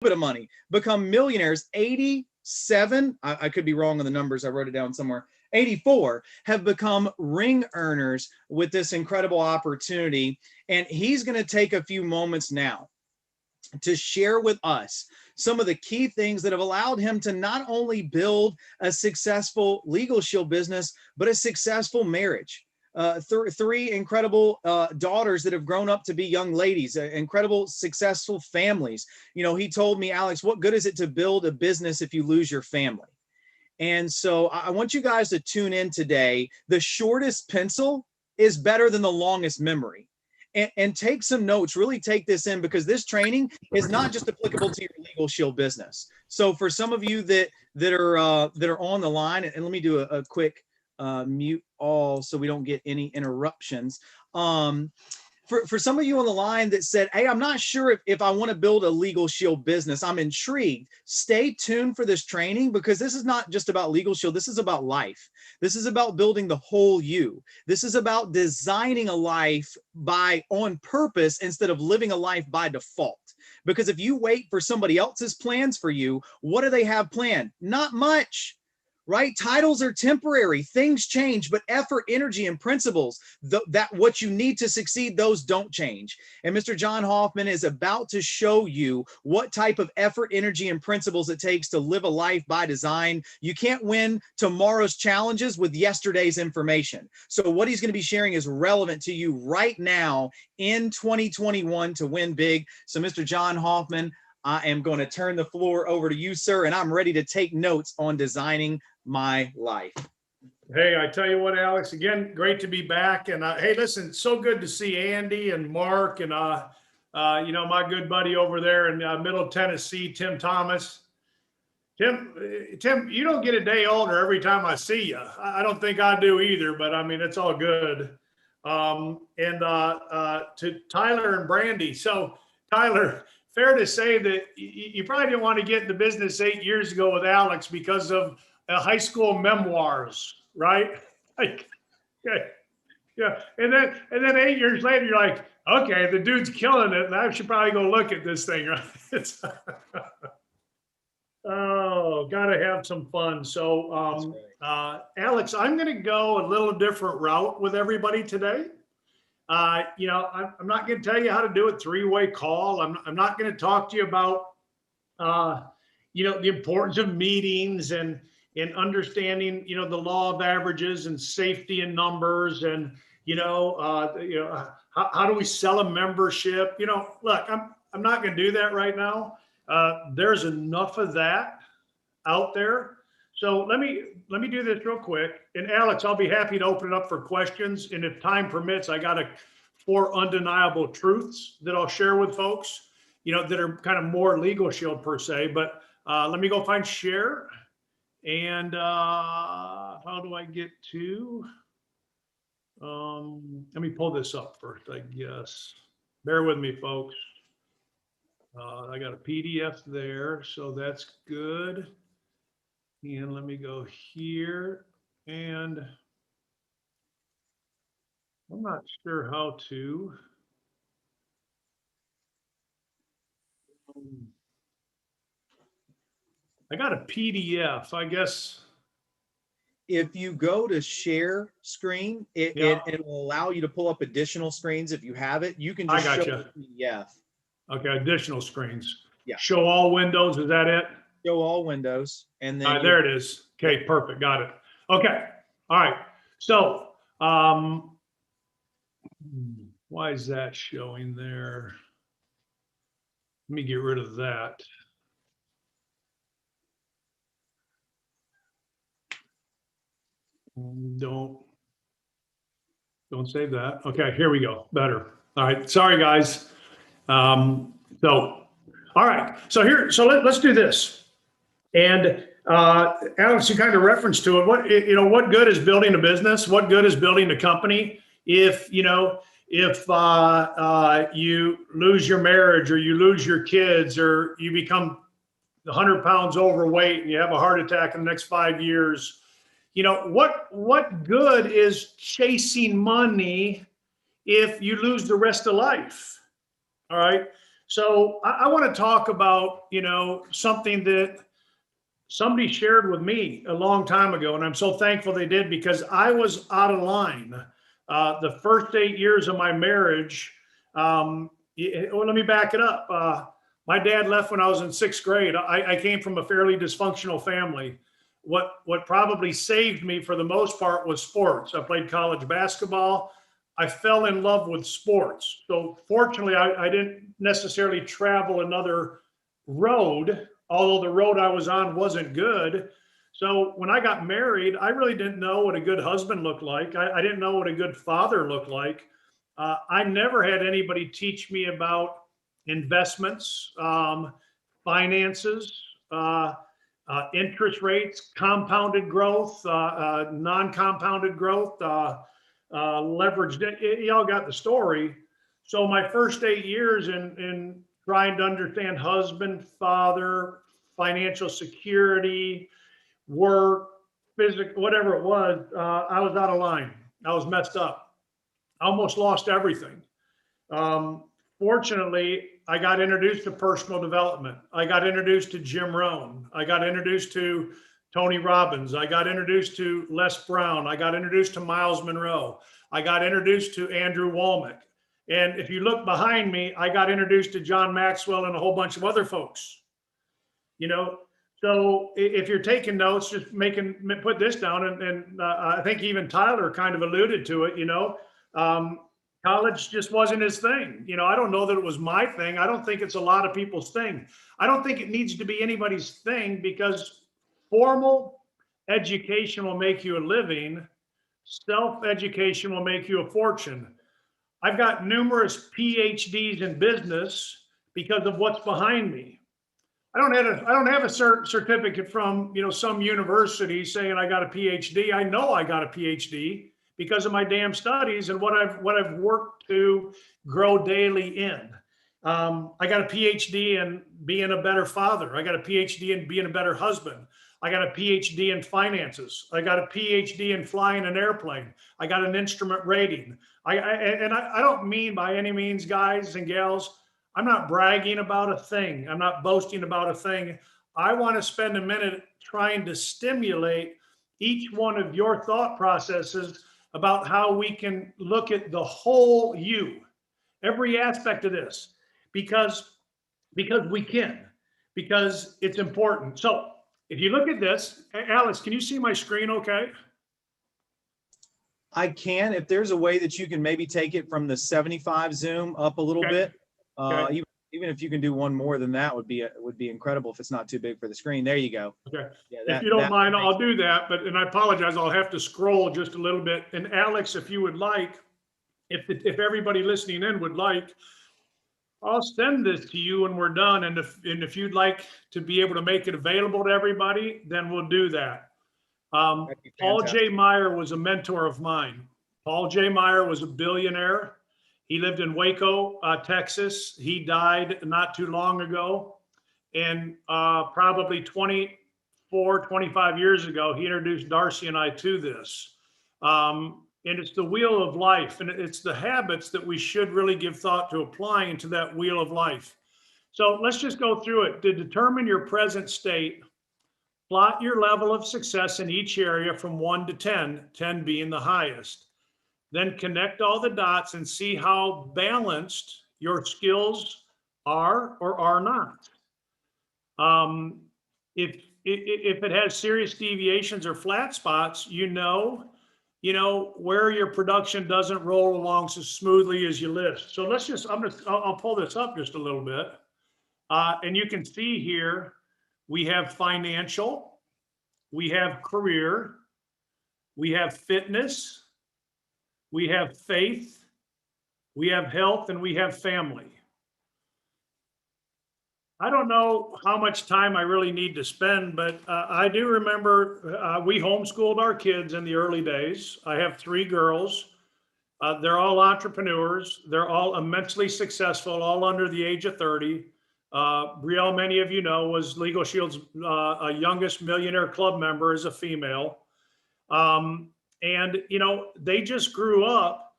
bit of money, become millionaires. 87, I could be wrong on the numbers, I wrote it down somewhere, 84 have become ring earners with this incredible opportunity. And he's going to take a few moments now to share with us some of the key things that have allowed him to not only build a successful Legal Shield business, but a successful marriage. Three incredible daughters that have grown up to be young ladies, incredible successful families. You know, he told me, Alex, what good is it to build a business if you lose your family? And so I want you guys to tune in today. The shortest pencil is better than the longest memory. And take some notes, really take this in, because this training is not just applicable to your Legal Shield business. So for some of you that are on the line, and let me do a quick mute all so we don't get any interruptions. For some of you on the line that said, hey, I'm not sure if I want to build a Legal Shield business, I'm intrigued. Stay tuned for this training, because this is not just about Legal Shield. This is about life. This is about building the whole you. This is about designing a life on purpose instead of living a life by default. Because if you wait for somebody else's plans for you, what do they have planned? Not much. Right? Titles are temporary. Things change, but effort, energy, and principles, that what you need to succeed, those don't change. And Mr. John Hoffman is about to show you what type of effort, energy, and principles it takes to live a life by design. You can't win tomorrow's challenges with yesterday's information. So what he's going to be sharing is relevant to you right now in 2021 to win big. So Mr. John Hoffman, I am going to turn the floor over to you, sir, and I'm ready to take notes on designing my life. Hey, I tell you what, Alex, again, great to be back. And hey, listen, so good to see Andy and Mark and, you know, my good buddy over there in Middle Tennessee, Tim Thomas. Tim, you don't get a day older every time I see you. I don't think I do either, but I mean, it's all good. And to Tyler and Brandy. So Tyler, fair to say that you probably didn't want to get into business 8 years ago with Alex because of high school memoirs, right? Like, yeah. And then 8 years later, you're like, okay, the dude's killing it, and I should probably go look at this thing, right? Oh, gotta have some fun. So, Alex, I'm going to go a little different route with everybody today. You know, I'm not going to tell you how to do a three-way call. I'm not going to talk to you about, you know, the importance of meetings and understanding, you know, the law of averages and safety in numbers and, how do we sell a membership? You know, look, I'm not going to do that right now. There's enough of that out there. So let me do this real quick. And Alex, I'll be happy to open it up for questions. And if time permits, I got 4 undeniable truths that I'll share with folks, you know, that are kind of more Legal Shield per se. But let me go find share. And how do I get to, let me pull this up first, I guess. Bear with me, folks. I got a PDF there, so that's good. And let me go here, and I'm not sure how to. I got a PDF, I guess. If you go to share screen, it will allow you to pull up additional screens. If you have it, you can just show the PDF. Okay, additional screens. Yeah. Show all windows, is that it? Show all windows. And then there it is. Okay, perfect, got it. Okay, all right. So, why is that showing there? Let me get rid of that. Don't save that. Okay, here we go. Better. All right. Sorry, guys. All right. So let's do this. And Alex, you kind of referenced to it. What good is building a business? What good is building a company if you lose your marriage or you lose your kids or you become 100 pounds overweight and you have a heart attack in the next 5 years? You know, what good is chasing money if you lose the rest of life? All right. So I want to talk about, something that somebody shared with me a long time ago, and I'm so thankful they did because I was out of line. The first 8 years of my marriage, well, let me back it up. My dad left when I was in sixth grade. I came from a fairly dysfunctional family. What probably saved me for the most part was sports. I played college basketball. I fell in love with sports. So fortunately, I didn't necessarily travel another road, although the road I was on wasn't good. So when I got married, I really didn't know what a good husband looked like. I didn't know what a good father looked like. I never had anybody teach me about investments, finances, interest rates, compounded growth, non-compounded growth, leveraged. Y'all got the story. So my first 8 years in trying to understand husband, father, financial security, work, physical, whatever it was, I was out of line. I was messed up. I almost lost everything. Fortunately, I got introduced to personal development. I got introduced to Jim Rohn. I got introduced to Tony Robbins. I got introduced to Les Brown. I got introduced to Miles Monroe. I got introduced to Andrew Womack. And if you look behind me, I got introduced to John Maxwell and a whole bunch of other folks. So if you're taking notes, just put this down. And I think even Tyler kind of alluded to it, college just wasn't his thing. I don't know that it was my thing. I don't think it's a lot of people's thing. I don't think it needs to be anybody's thing because formal education will make you a living. Self-education will make you a fortune. I've got numerous PhDs in business because of what's behind me. I don't have a certificate from some university saying I got a PhD. I know I got a PhD because of my damn studies and what I've worked to grow daily in. I got a PhD in being a better father. I got a PhD in being a better husband. I got a PhD in finances. I got a PhD in flying an airplane. I got an instrument rating. I don't mean by any means, guys and gals, I'm not bragging about a thing. I'm not boasting about a thing. I want to spend a minute trying to stimulate each one of your thought processes about how we can look at the whole you, every aspect of this, because we can, because it's important. So if you look at this, Alex, can you see my screen okay? I can. If there's a way that you can maybe take it from the 75 zoom up a little bit, Okay. even if you can do one more than that would be incredible if it's not too big for the screen. There you go. Okay. Yeah, If you don't mind, I'll do that. And I apologize. I'll have to scroll just a little bit. And Alex, if you would like, if everybody listening in would like, I'll send this to you when we're done. And if you'd like to be able to make it available to everybody, then we'll do that. Paul J. Meyer was a mentor of mine. Paul J. Meyer was a billionaire. He lived in Waco, Texas. He died not too long ago. And probably 24, 25 years ago, he introduced Darcy and I to this. And it's the wheel of life. And it's the habits that we should really give thought to applying to that wheel of life. So let's just go through it. To determine your present state, plot your level of success in each area from 1 to 10, 10 being the highest. Then connect all the dots and see how balanced your skills are or are not. If it has serious deviations or flat spots, you know where your production doesn't roll along so smoothly as you list. So let's just, I'll pull this up just a little bit. And you can see here, we have financial, we have career, we have fitness, we have faith, we have health, and we have family. I don't know how much time I really need to spend, but I do remember we homeschooled our kids in the early days. I have 3 girls. They're all entrepreneurs. They're all immensely successful, all under the age of 30. Brielle, many of you know, was Legal Shield's youngest millionaire club member as a female. And, they just grew up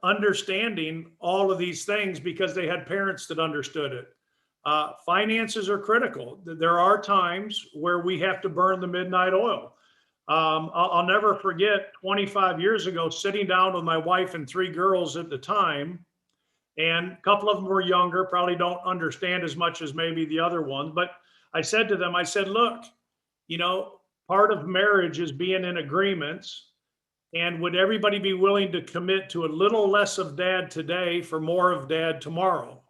understanding all of these things because they had parents that understood it. Finances are critical. There are times where we have to burn the midnight oil. I'll never forget 25 years ago, sitting down with my wife and 3 girls at the time, and a couple of them were younger, probably don't understand as much as maybe the other ones. But I said to them, I said, look, part of marriage is being in agreements. And would everybody be willing to commit to a little less of dad today for more of dad tomorrow?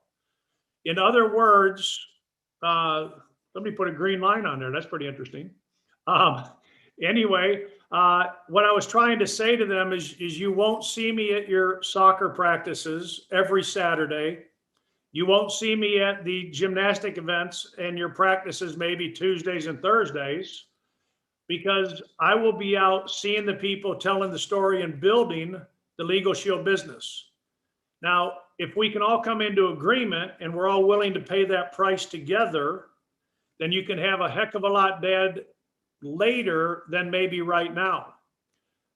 In other words, let me put a green line on there. That's pretty interesting. Anyway, what I was trying to say to them is you won't see me at your soccer practices every Saturday. You won't see me at the gymnastic events and your practices maybe Tuesdays and Thursdays, because I will be out seeing the people, telling the story, and building the Legal Shield business. Now, if we can all come into agreement and we're all willing to pay that price together, then you can have a heck of a lot dad later than maybe right now.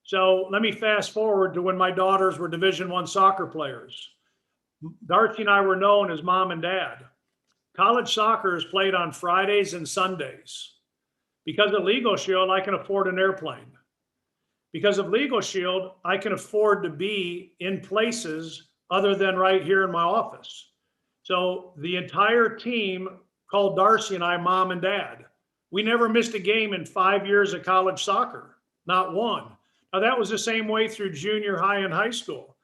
So let me fast forward to when my daughters were Division I soccer players. Darcy and I were known as mom and dad. College soccer is played on Fridays and Sundays. Because of Legal Shield, I can afford an airplane. Because of Legal Shield, I can afford to be in places other than right here in my office. So the entire team called Darcy and I mom and dad. We never missed a game in 5 years of college soccer, not one. Now, that was the same way through junior high and high school.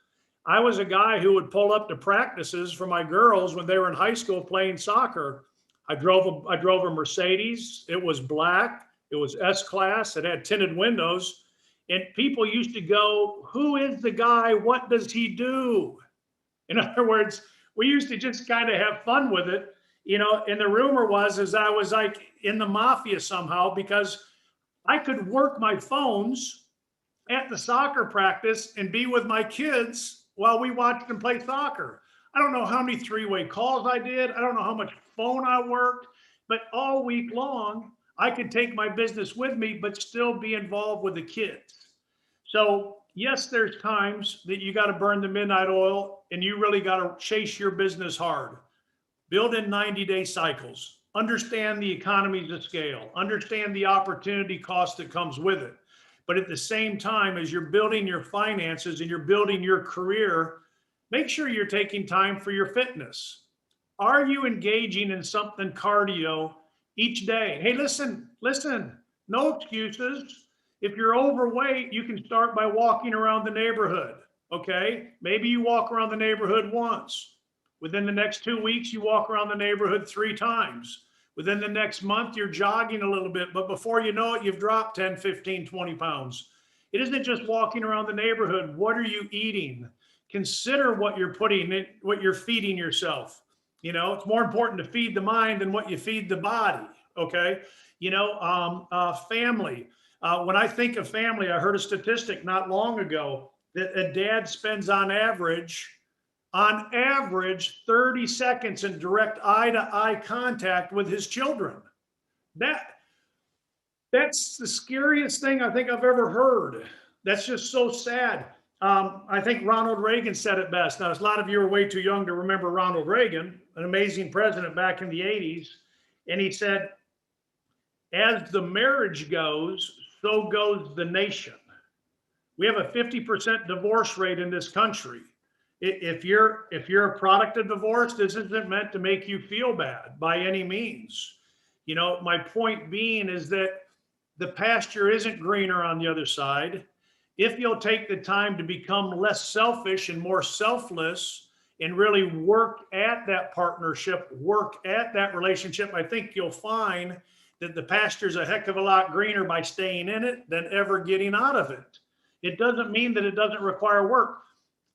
I was a guy who would pull up to practices for my girls when they were in high school playing soccer. I drove a Mercedes. It was black. It was S-Class. It had tinted windows. And people used to go, who is the guy? What does he do? In other words, we used to just kind of have fun with it. And the rumor was I was like in the mafia somehow, because I could work my phones at the soccer practice and be with my kids while we watched them play soccer. I don't know how many 3-way calls I did. I don't know how much phone I worked, but all week long, I could take my business with me, but still be involved with the kids. So yes, there's times that you got to burn the midnight oil and you really got to chase your business hard. Build in 90-day cycles. Understand the economies of scale. Understand the opportunity cost that comes with it. But at the same time, as you're building your finances and you're building your career, make sure you're taking time for your fitness. Are you engaging in something cardio each day? Hey, listen, no excuses. If you're overweight, you can start by walking around the neighborhood, okay? Maybe you walk around the neighborhood once. Within the next 2 weeks, you walk around the neighborhood 3 times. Within the next month, you're jogging a little bit, but before you know it, you've dropped 10, 15, 20 pounds. It isn't just walking around the neighborhood. What are you eating? Consider what you're what you're feeding yourself. It's more important to feed the mind than what you feed the body, okay? Family. When I think of family, I heard a statistic not long ago that a dad spends on average 30 seconds in direct eye-to-eye contact with his children. That's the scariest thing I think I've ever heard. That's just so sad. I think Ronald Reagan said it best. Now, a lot of you are way too young to remember Ronald Reagan, an amazing president back in the 80s. And he said, as the marriage goes, so goes the nation. We have a 50% divorce rate in this country. If you're a product of divorce, this isn't meant to make you feel bad by any means. My point being is that the pasture isn't greener on the other side. If you'll take the time to become less selfish and more selfless and really work at that partnership, work at that relationship, I think you'll find that the pasture's a heck of a lot greener by staying in it than ever getting out of it. It doesn't mean that it doesn't require work.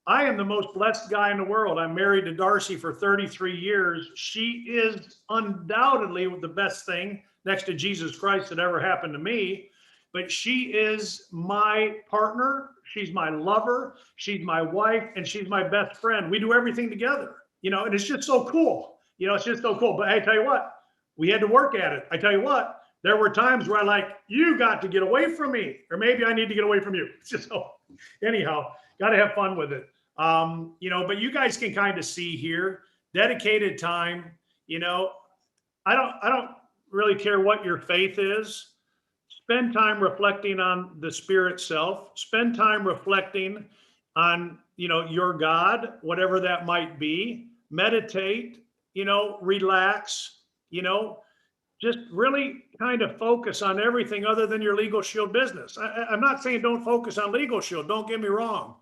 I am the most blessed guy in the world. I'm married to Darcy for 33 years. She is undoubtedly the best thing next to Jesus Christ that ever happened to me. But she is my partner. She's my lover. She's my wife, and she's my best friend. We do everything together, and it's just so cool. It's just so cool. But I tell you what, we had to work at it. I tell you what, There were times where I like, you got to get away from me, or maybe I need to get away from you. So anyhow, got to have fun with it. But you guys can kind of see here, dedicated time. I don't really care what your faith is. Spend time reflecting on the spirit self. Spend time reflecting on, your God, whatever that might be. Meditate, relax, just really kind of focus on everything other than your Legal Shield business. I'm not saying don't focus on Legal Shield. Don't get me wrong.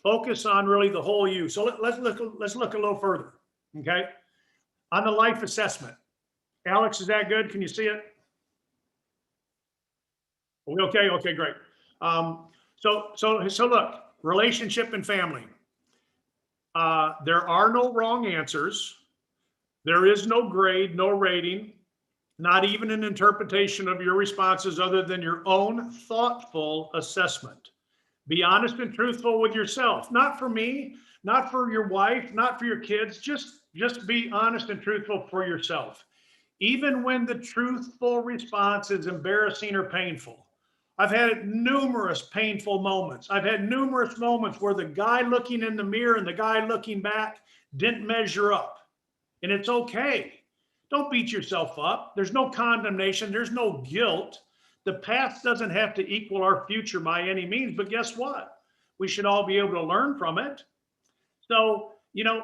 Focus on really the whole you. So let's look a little further. Okay. On the life assessment. Alex, is that good? Can you see it? Are we okay? Okay, great. So look, relationship and family. There are no wrong answers. There is no grade, no rating, not even an interpretation of your responses other than your own thoughtful assessment. Be honest and truthful with yourself. Not for me, not for your wife, not for your kids. Just be honest and truthful for yourself. Even when the truthful response is embarrassing or painful. I've had numerous painful moments. I've had numerous moments where the guy looking in the mirror and the guy looking back didn't measure up. And it's okay. Don't beat yourself up. There's no condemnation. There's no guilt. The past doesn't have to equal our future by any means, but guess what? We should all be able to learn from it. So,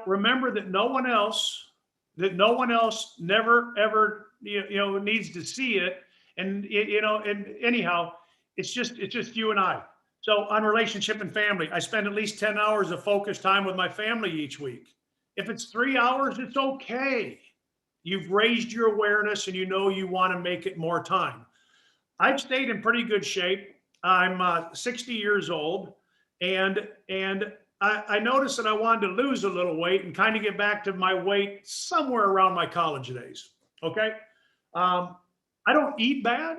remember that no one else never ever, needs to see it. And, and anyhow, it's just you and I. So on relationship and family, I spend at least 10 hours of focused time with my family each week. If it's 3 hours, it's okay. You've raised your awareness and you want to make it more time. I've stayed in pretty good shape. I'm 60 years old, and I noticed that I wanted to lose a little weight and kind of get back to my weight somewhere around my college days. Okay. I don't eat bad.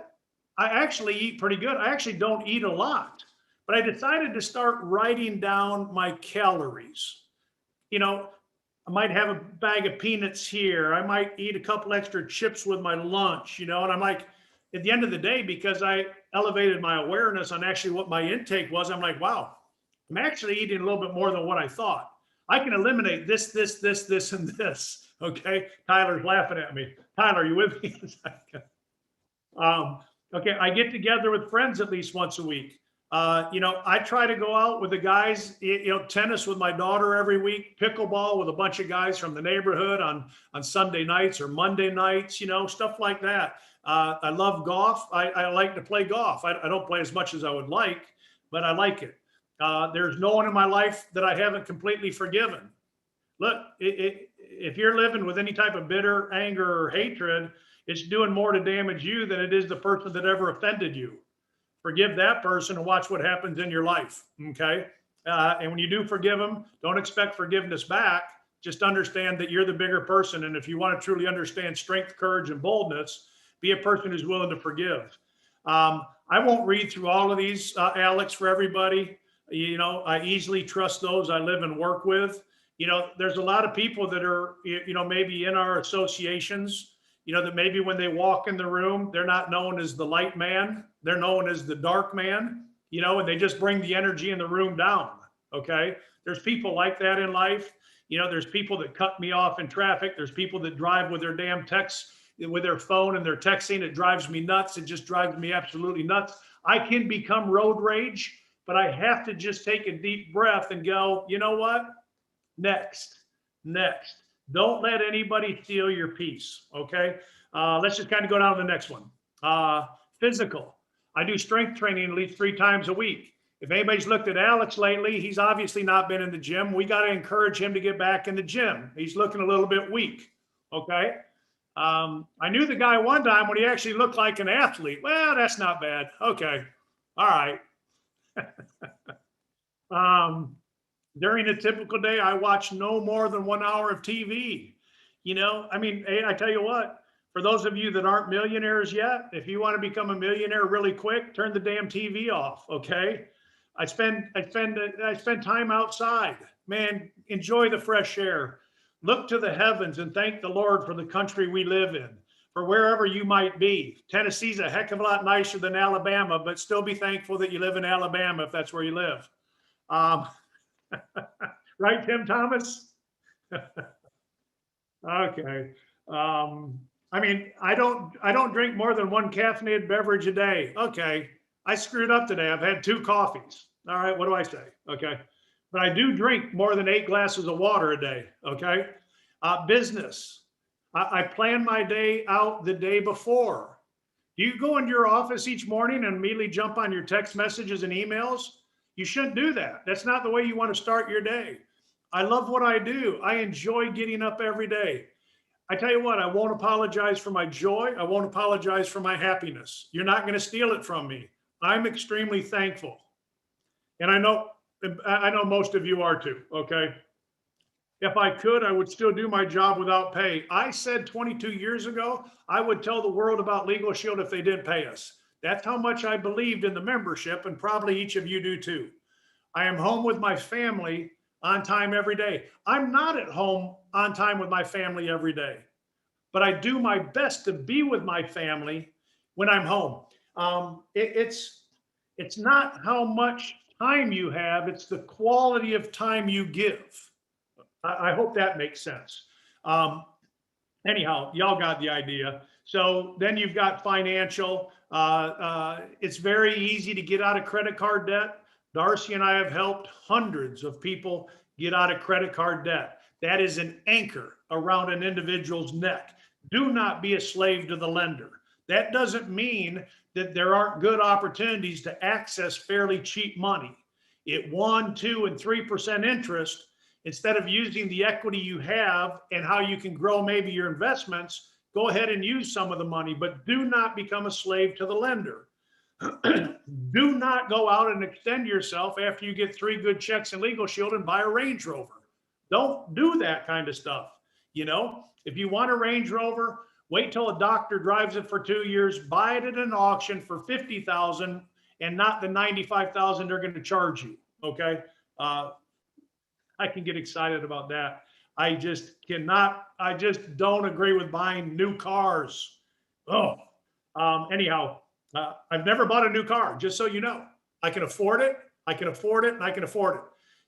I actually eat pretty good. I actually don't eat a lot, but I decided to start writing down my calories. I might have a bag of peanuts here. I might eat a couple extra chips with my lunch, and I'm like, at the end of the day, because I elevated my awareness on actually what my intake was, I'm like, wow, I'm actually eating a little bit more than what I thought. I can eliminate this, and this. Okay. Tyler's laughing at me. Tyler, are you with me? Okay. I get together with friends at least once a week. I try to go out with the guys, tennis with my daughter every week, pickleball with a bunch of guys from the neighborhood on Sunday nights or Monday nights, stuff like that. I love golf. I like to play golf. I don't play as much as I would like, but I like it. There's no one in my life that I haven't completely forgiven. Look, if you're living with any type of bitter anger or hatred, it's doing more to damage you than it is the person that ever offended you. Forgive that person and watch what happens in your life. Okay. And when you do forgive them, don't expect forgiveness back. Just understand that you're the bigger person. And if you want to truly understand strength, courage, and boldness, be a person who's willing to forgive. I won't read through all of these, Alex, for everybody. I easily trust those I live and work with. There's a lot of people that are, maybe in our associations, that maybe when they walk in the room, they're not known as the light man. They're known as the dark man, and they just bring the energy in the room down. Okay. There's people like that in life. There's people that cut me off in traffic. There's people that drive with their damn texts, with their phone and their texting. It drives me nuts. It just drives me absolutely nuts. I can become road rage, but I have to just take a deep breath and go, you know what? Next. Don't let anybody steal your peace. Okay. Let's just kind of go down to the next one. Physical. I do strength training at least 3 times a week. If anybody's looked at Alex lately, he's obviously not been in the gym. We got to encourage him to get back in the gym. He's looking a little bit weak. Okay. I knew the guy one time when he actually looked like an athlete. Well, that's not bad. Okay. All right. During a typical day, I watch no more than 1 hour of TV. I tell you what, for those of you that aren't millionaires yet, if you want to become a millionaire really quick, turn the damn TV off. Okay. I spend time outside, man. Enjoy the fresh air, look to the heavens and thank the Lord for the country we live in. for wherever you might be. Tennessee's a heck of a lot nicer than Alabama, but still be thankful that you live in Alabama if that's where you live. Right, Tim Thomas? Okay. I mean, I don't drink more than one caffeinated beverage a day. Okay. I screwed up today. I've had 2 coffees. All right. What do I say? Okay. But I do drink more than 8 glasses of water a day. Okay. Business. I plan my day out the day before. Do you go into your office each morning and immediately jump on your text messages and emails? You shouldn't do that. That's not the way you want to start your day. I love what I do. I enjoy getting up every day. I tell you what, I won't apologize for my joy. I won't apologize for my happiness. You're not going to steal it from me. I'm extremely thankful. And I know most of you are too, okay? If I could, I would still do my job without pay. I said 22 years ago, I would tell the world about Legal Shield if they didn't pay us. That's how much I believed in the membership, and probably each of you do too. I am home with my family on time every day. I'm not at home on time with my family every day, but I do my best to be with my family when I'm home. It's not how much time you have, it's the quality of time you give. I hope that makes sense. Anyhow, y'all got the idea. So then you've got financial. It's very easy to get out of credit card debt. Darcy and I have helped hundreds of people get out of credit card debt. That is an anchor around an individual's neck. Do not be a slave to the lender. That doesn't mean that there aren't good opportunities to access fairly cheap money. At 1%, 2%, and 3% interest, instead of using the equity you have and how you can grow maybe your investments, go ahead and use some of the money, but do not become a slave to the lender. Do not go out and extend yourself after you get 3 good checks in Legal Shield and buy a Range Rover. Don't do that kind of stuff. You know, if you want a Range Rover, wait till a doctor drives it for 2 years, buy it at an auction for $50,000 and not the $95,000 they're going to charge you. Okay. I can get excited about that. I just don't agree with buying new cars. Anyhow, I've never bought a new car, just so you know. I can afford it, I can afford it, and I can afford it.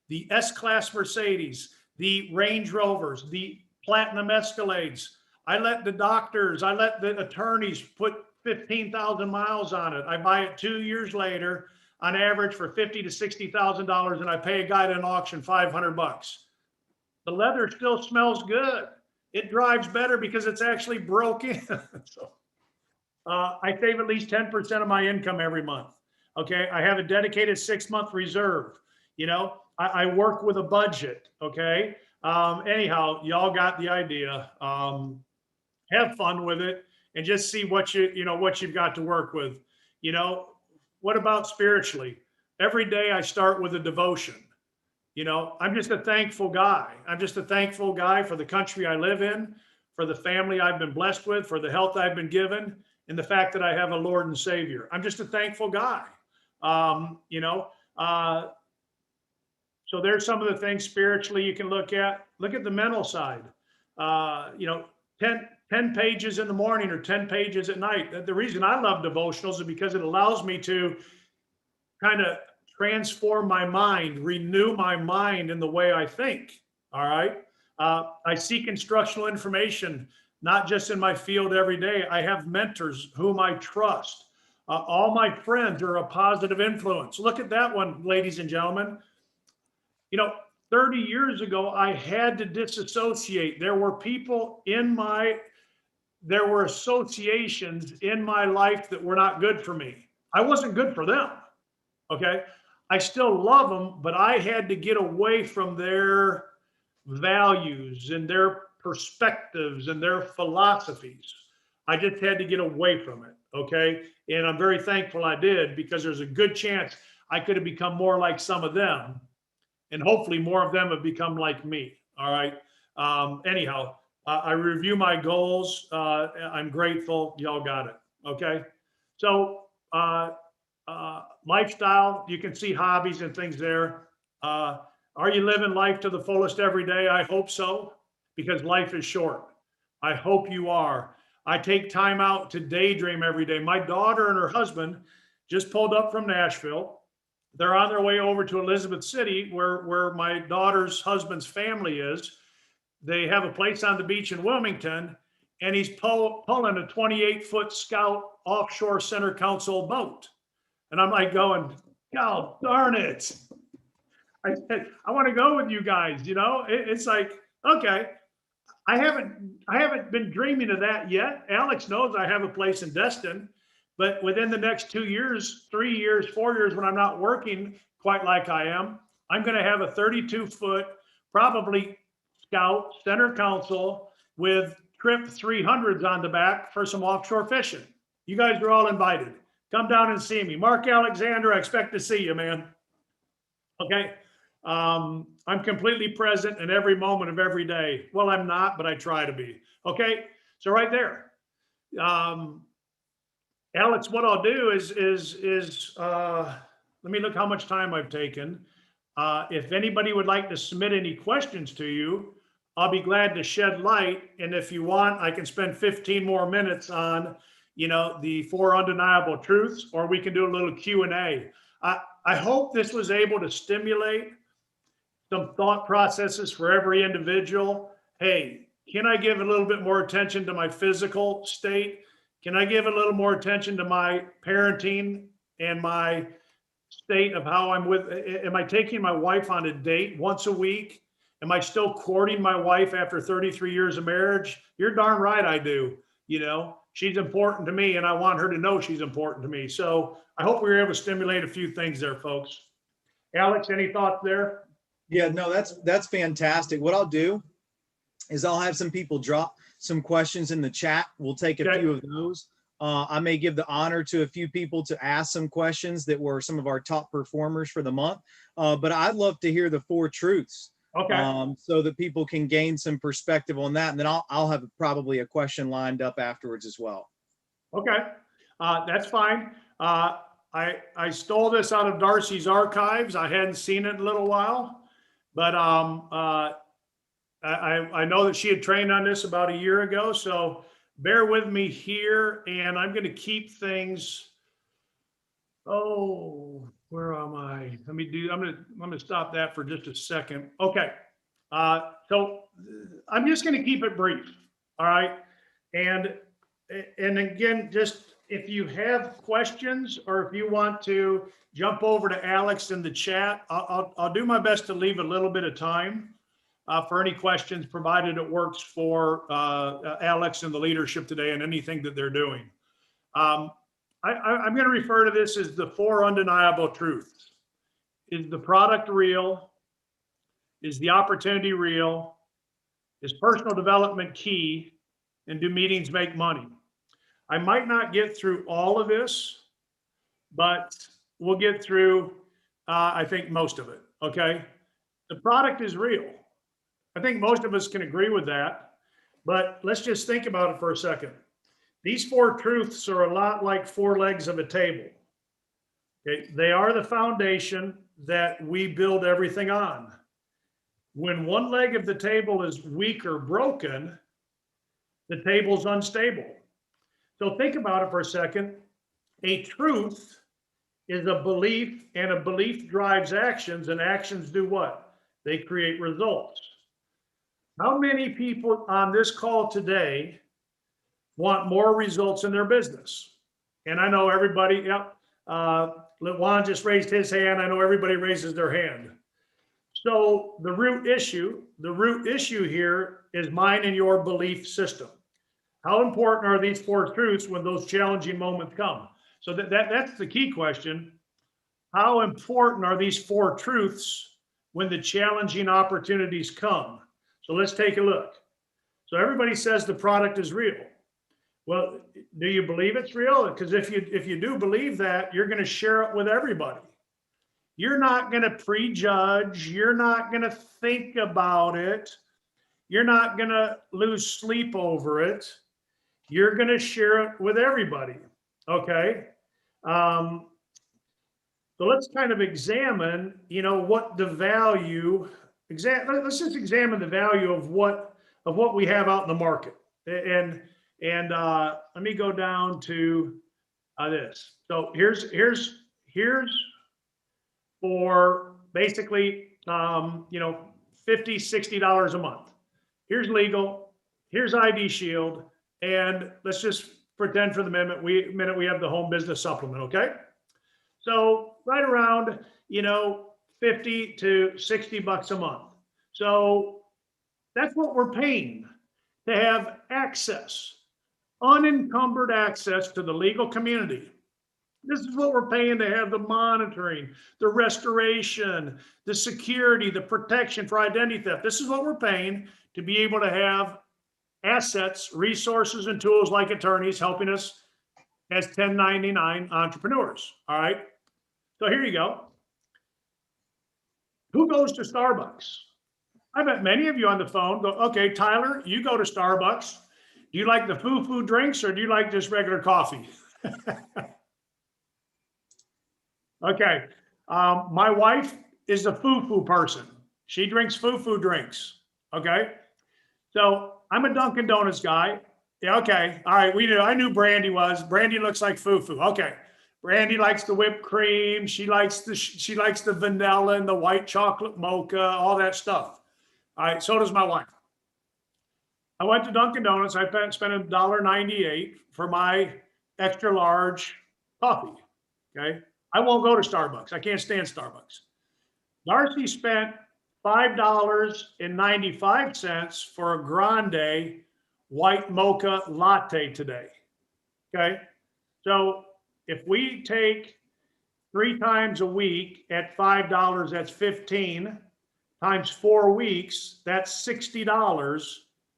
The S-Class Mercedes, the Range Rovers, the Platinum Escalades. I let the attorneys put 15,000 miles on it. I buy it 2 years later, on average for $50,000 to $60,000, and I pay a guy at an auction $500. The leather still smells good. It drives better because it's actually broken. So, I save at least 10% of my income every month. Okay, I have a dedicated 6-month reserve. You know, I work with a budget. Okay. Anyhow, y'all got the idea. Have fun with it and just see what you've got to work with. You know, what about spiritually? Every day I start with a devotion. You know, I'm just a thankful guy. I'm just a thankful guy for the country I live in, for the family I've been blessed with, for the health I've been given, and the fact that I have a Lord and Savior. I'm just a thankful guy. So there's some of the things spiritually you can look at. Look at the mental side. 10 pages in the morning or 10 pages at night. The reason I love devotionals is because it allows me to kind of transform my mind, renew my mind in the way I think. All right. I seek instructional information, not just in my field every day. I have mentors whom I trust. All my friends are a positive influence. Look at that one, ladies and gentlemen. 30 years ago, I had to disassociate. There were associations in my life that were not good for me. I wasn't good for them. Okay. I still love them, but I had to get away from their values and their perspectives and their philosophies. I just had to get away from it. Okay. And I'm very thankful I did, because there's a good chance I could have become more like some of them. And hopefully more of them have become like me. All right. Anyhow, I review my goals. I'm grateful. Y'all got it. Okay. So, lifestyle, you can see hobbies and things there. Are you living life to the fullest every day? I hope so, because life is short. I hope you are. I take time out to daydream every day. My daughter and her husband just pulled up from Nashville. They're on their way over to Elizabeth City, where my daughter's husband's family is. They have a place on the beach in Wilmington, and he's pulling a 28-foot Scout offshore center console boat. And I'm like going, God darn it. I said, I want to go with you guys. You know, it's like, okay, I haven't been dreaming of that yet. Alex knows I have a place in Destin, but within the next 2 years, 3 years, 4 years, when I'm not working quite like I am, I'm going to have a 32-foot, probably Scout center console with Trip 300s on the back for some offshore fishing. You guys are all invited. Come down and see me. Mark Alexander, I expect to see you, man. Okay. I'm completely present in every moment of every day. Well, I'm not, but I try to be. Okay. So right there. Alex, what I'll do is let me look how much time I've taken. If anybody would like to submit any questions to you, I'll be glad to shed light. And if you want, I can spend 15 more minutes on, you know, the 4 undeniable truths, or we can do a little Q&A. I hope this was able to stimulate some thought processes for every individual. Hey, can I give a little bit more attention to my physical state? Can I give a little more attention to my parenting and my state of how I'm with? Am I taking my wife on a date once a week? Am I still courting my wife after 33 years of marriage? You're darn right I do. You know, she's important to me, and I want her to know she's important to me. So I hope we were able to stimulate a few things there, folks. Alex, any thoughts there? Yeah, no, that's fantastic. What I'll do is I'll have some people drop some questions in the chat. We'll take a few of those. I may give the honor to a few people to ask some questions that were some of our top performers for the month. But I'd love to hear the 4 truths. Okay. So that people can gain some perspective on that. And then I'll have probably a question lined up afterwards as well. Okay. That's fine. I stole this out of Darcy's archives. I hadn't seen it in a little while, but I know that she had trained on this about a year ago. So bear with me here, and I'm going to keep things. Oh, where am I? I'm going to stop that for just a second. Okay. So I'm just going to keep it brief. All right. And again, just if you have questions, or if you want to jump over to Alex in the chat, I'll do my best to leave a little bit of time for any questions, provided it works for Alex and the leadership today and anything that they're doing. I'm going to refer to this as the 4 undeniable truths. Is the product real? Is the opportunity real? Is personal development key? And do meetings make money? I might not get through all of this, but we'll get through, I think, most of it. Okay. The product is real. I think most of us can agree with that, but let's just think about it for a second. These 4 truths are a lot like 4 legs of a table. Okay? They are the foundation that we build everything on. When one leg of the table is weak or broken, the table's unstable. So think about it for a second. A truth is a belief, and a belief drives actions, and actions do what? They create results. How many people on this call today want more results in their business? And I know everybody, yep. Juan just raised his hand. I know everybody raises their hand. So the root issue here is mine and your belief system. How important are these 4 truths when those challenging moments come? So that's the key question. How important are these 4 truths when the challenging opportunities come? So let's take a look. So everybody says the product is real. Well, do you believe it's real? Because if you do believe that, you're going to share it with everybody. You're not going to prejudge. You're not going to think about it. You're not going to lose sleep over it. You're going to share it with everybody. Okay. So let's kind of examine, what the value. Let's just examine the value of what we have out in the market, and And let me go down to this. So here's for basically, you know, $50, $60 a month. Here's legal, here's ID Shield, and let's just pretend for the minute we have the home business supplement, okay? So right around, you know, 50 to 60 bucks a month. So that's what we're paying to have access, unencumbered access to the legal community. This is what we're paying to have the monitoring, the restoration, the security, the protection for identity theft. This is what we're paying to be able to have assets, resources, and tools like attorneys helping us as 1099 entrepreneurs. All right. So here you go. Who goes to Starbucks? I bet many of you on the phone go, okay, Tyler, you go to Starbucks. Do you like the foo-foo drinks or do you like just regular coffee? Okay. My wife is a foo-foo person. She drinks foo-foo drinks. Okay. So I'm a Dunkin' Donuts guy. Yeah. Okay. All right. I knew Brandy was. Brandy looks like foo-foo. Okay. Brandy likes the whipped cream. She likes the vanilla and the white chocolate mocha, all that stuff. All right. So does my wife. I went to Dunkin' Donuts. I spent $1.98 for my extra large coffee. Okay. I won't go to Starbucks. I can't stand Starbucks. Darcy spent $5.95 for a grande white mocha latte today. Okay. So if we take 3 times a week at $5, that's 15 times 4 weeks, that's $60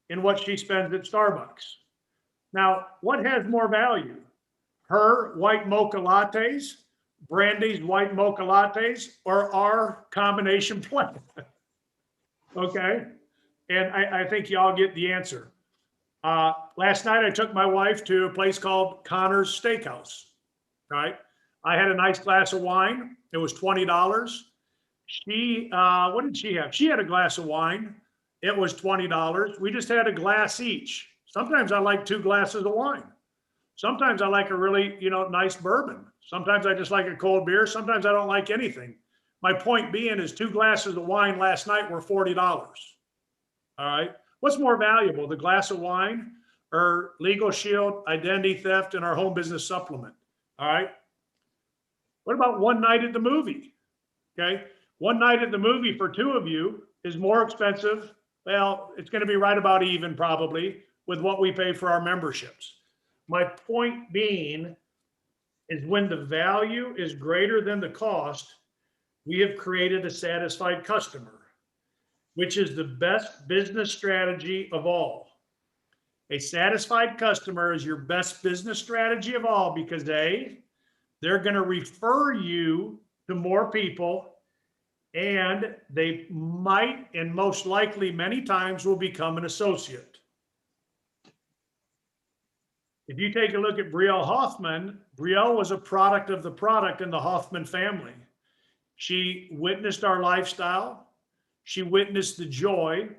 in what she spends at Starbucks. Now, what has more value? Her white mocha lattes, Brandy's white mocha lattes, or our combination plan? Okay. And I think y'all get the answer. Last night I took my wife to a place called Connor's Steakhouse. Right. I had a nice glass of wine. It was $20. She, what did she have? She had a glass of wine. It was $20. We just had a glass each. Sometimes I like 2 glasses of wine. Sometimes I like a really, nice bourbon. Sometimes I just like a cold beer. Sometimes I don't like anything. My point being is 2 glasses of wine last night were $40. All right. What's more valuable, the glass of wine or Legal Shield, identity theft, and our home business supplement? All right. What about one night at the movie? Okay. One night at the movie for 2 of you is more expensive. Well, it's going to be right about even probably with what we pay for our memberships. My point being is when the value is greater than the cost, we have created a satisfied customer, which is the best business strategy of all. A satisfied customer is your best business strategy of all because they're going to refer you to more people, and they might, and most likely many times, will become an associate. If you take a look at Brielle Hoffman, Brielle was a product of the product in the Hoffman family. She witnessed our lifestyle. She witnessed the joy.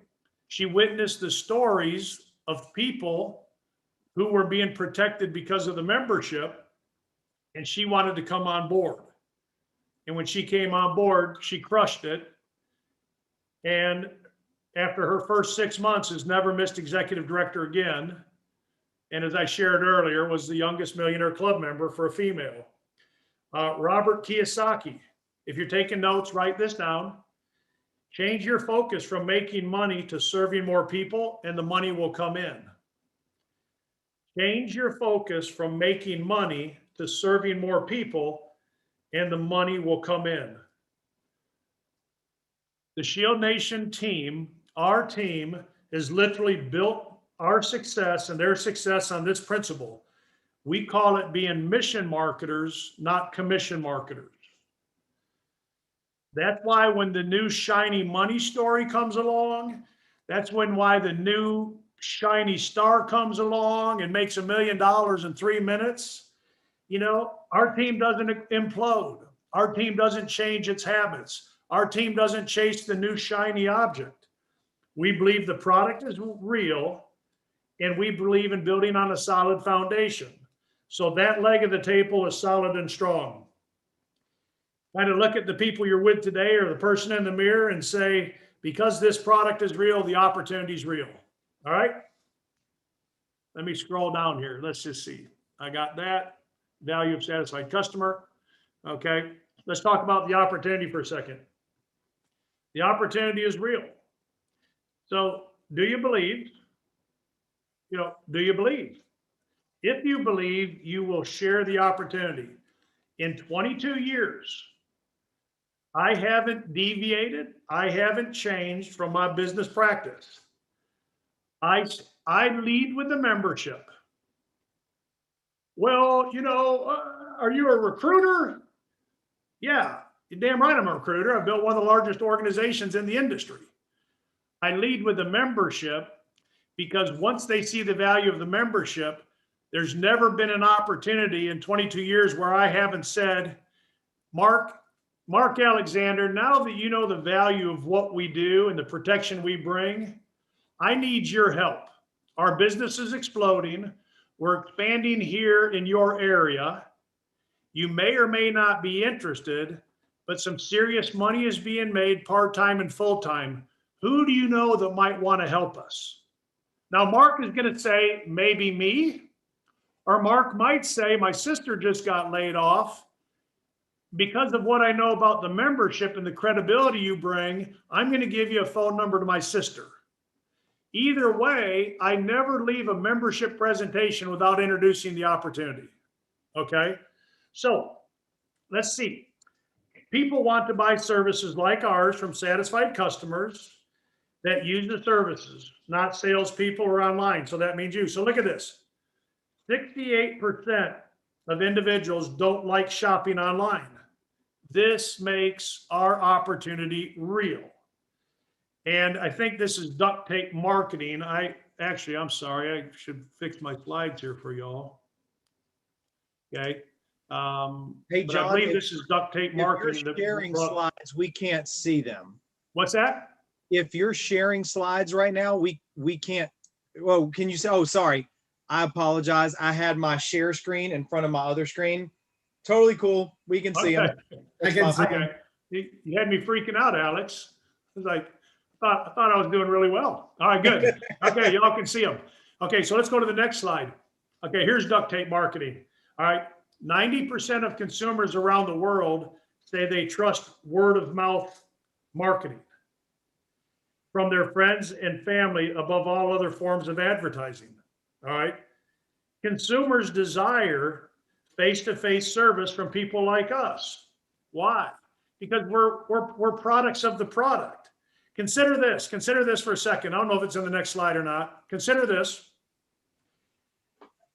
She witnessed the stories of people who were being protected because of the membership, and she wanted to come on board. And when she came on board, she crushed it. And after her first 6 months, has never missed executive director again. And as I shared earlier, was the youngest Millionaire Club member for a female. Robert Kiyosaki, if you're taking notes, write this down. Change your focus from making money to serving more people, and the money will come in. Change your focus from making money to serving more people, and the money will come in. The Shield Nation team, our team, is literally built our success and their success on this principle. We call it being mission marketers, not commission marketers. That's why when the new shiny money story comes along, that's why the new shiny star comes along and makes $1 million in 3 minutes. Our team doesn't implode. Our team doesn't change its habits. Our team doesn't chase the new shiny object. We believe the product is real and we believe in building on a solid foundation. So that leg of the table is solid and strong. Kind of look at the people you're with today or the person in the mirror and say, because this product is real, the opportunity is real. All right. Let me scroll down here. Let's just see. I got that. Value of satisfied customer. Okay. Let's talk about the opportunity for a second. The opportunity is real. So do you believe? Do you believe? If you believe, you will share the opportunity. In 22 years, I haven't deviated. I haven't changed from my business practice. I lead with the membership. Well, are you a recruiter? Yeah, you're damn right I'm a recruiter. I built one of the largest organizations in the industry. I lead with the membership because once they see the value of the membership, there's never been an opportunity in 22 years where I haven't said, Mark Alexander, now that you know the value of what we do and the protection we bring, I need your help. Our business is exploding. We're expanding here in your area. You may or may not be interested, but some serious money is being made part-time and full-time. Who do you know that might want to help us? Now, Mark is going to say, maybe me. Or Mark might say, my sister just got laid off. Because of what I know about the membership and the credibility you bring, I'm going to give you a phone number to my sister. Either way, I never leave a membership presentation without introducing the opportunity. Okay? So let's see. People want to buy services like ours from satisfied customers that use the services, not salespeople or online. So that means you. So look at this. 68% of individuals don't like shopping online. This makes our opportunity real. And I think this is duct tape marketing. I'm sorry, I should fix my slides here for y'all. Okay. Hey, but John, I believe this is duct tape marketing. If you're sharing slides, we can't see them. What's that? If you're sharing slides right now, we can't. Well, can you say, oh, sorry. I apologize. I had my share screen in front of my other screen. Totally cool. We can see them. I can see them. You had me freaking out, Alex. I was like, I thought I was doing really well. All right, good. Okay, y'all can see them. Okay, so let's go to the next slide. Okay, here's duct tape marketing. All right, 90% of consumers around the world say they trust word of mouth marketing from their friends and family above all other forms of advertising. All right. Consumers desire face-to-face service from people like us. Why? Because we're products of the product. Consider this for a second. I don't know if it's in the next slide or not. Consider this.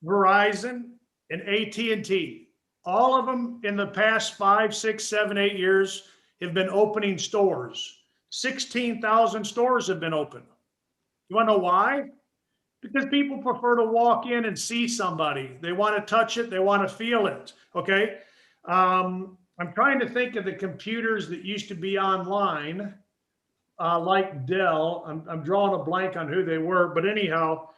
Verizon and AT&T, all of them in the past 5, 6, 7, 8 years have been opening stores. 16,000 stores have been opened. You want to know why? Because people prefer to walk in and see somebody. They want to touch it. They want to feel it. Okay. I'm trying to think of the computers that used to be online, like Dell. I'm drawing a blank on who they were, but anyhow,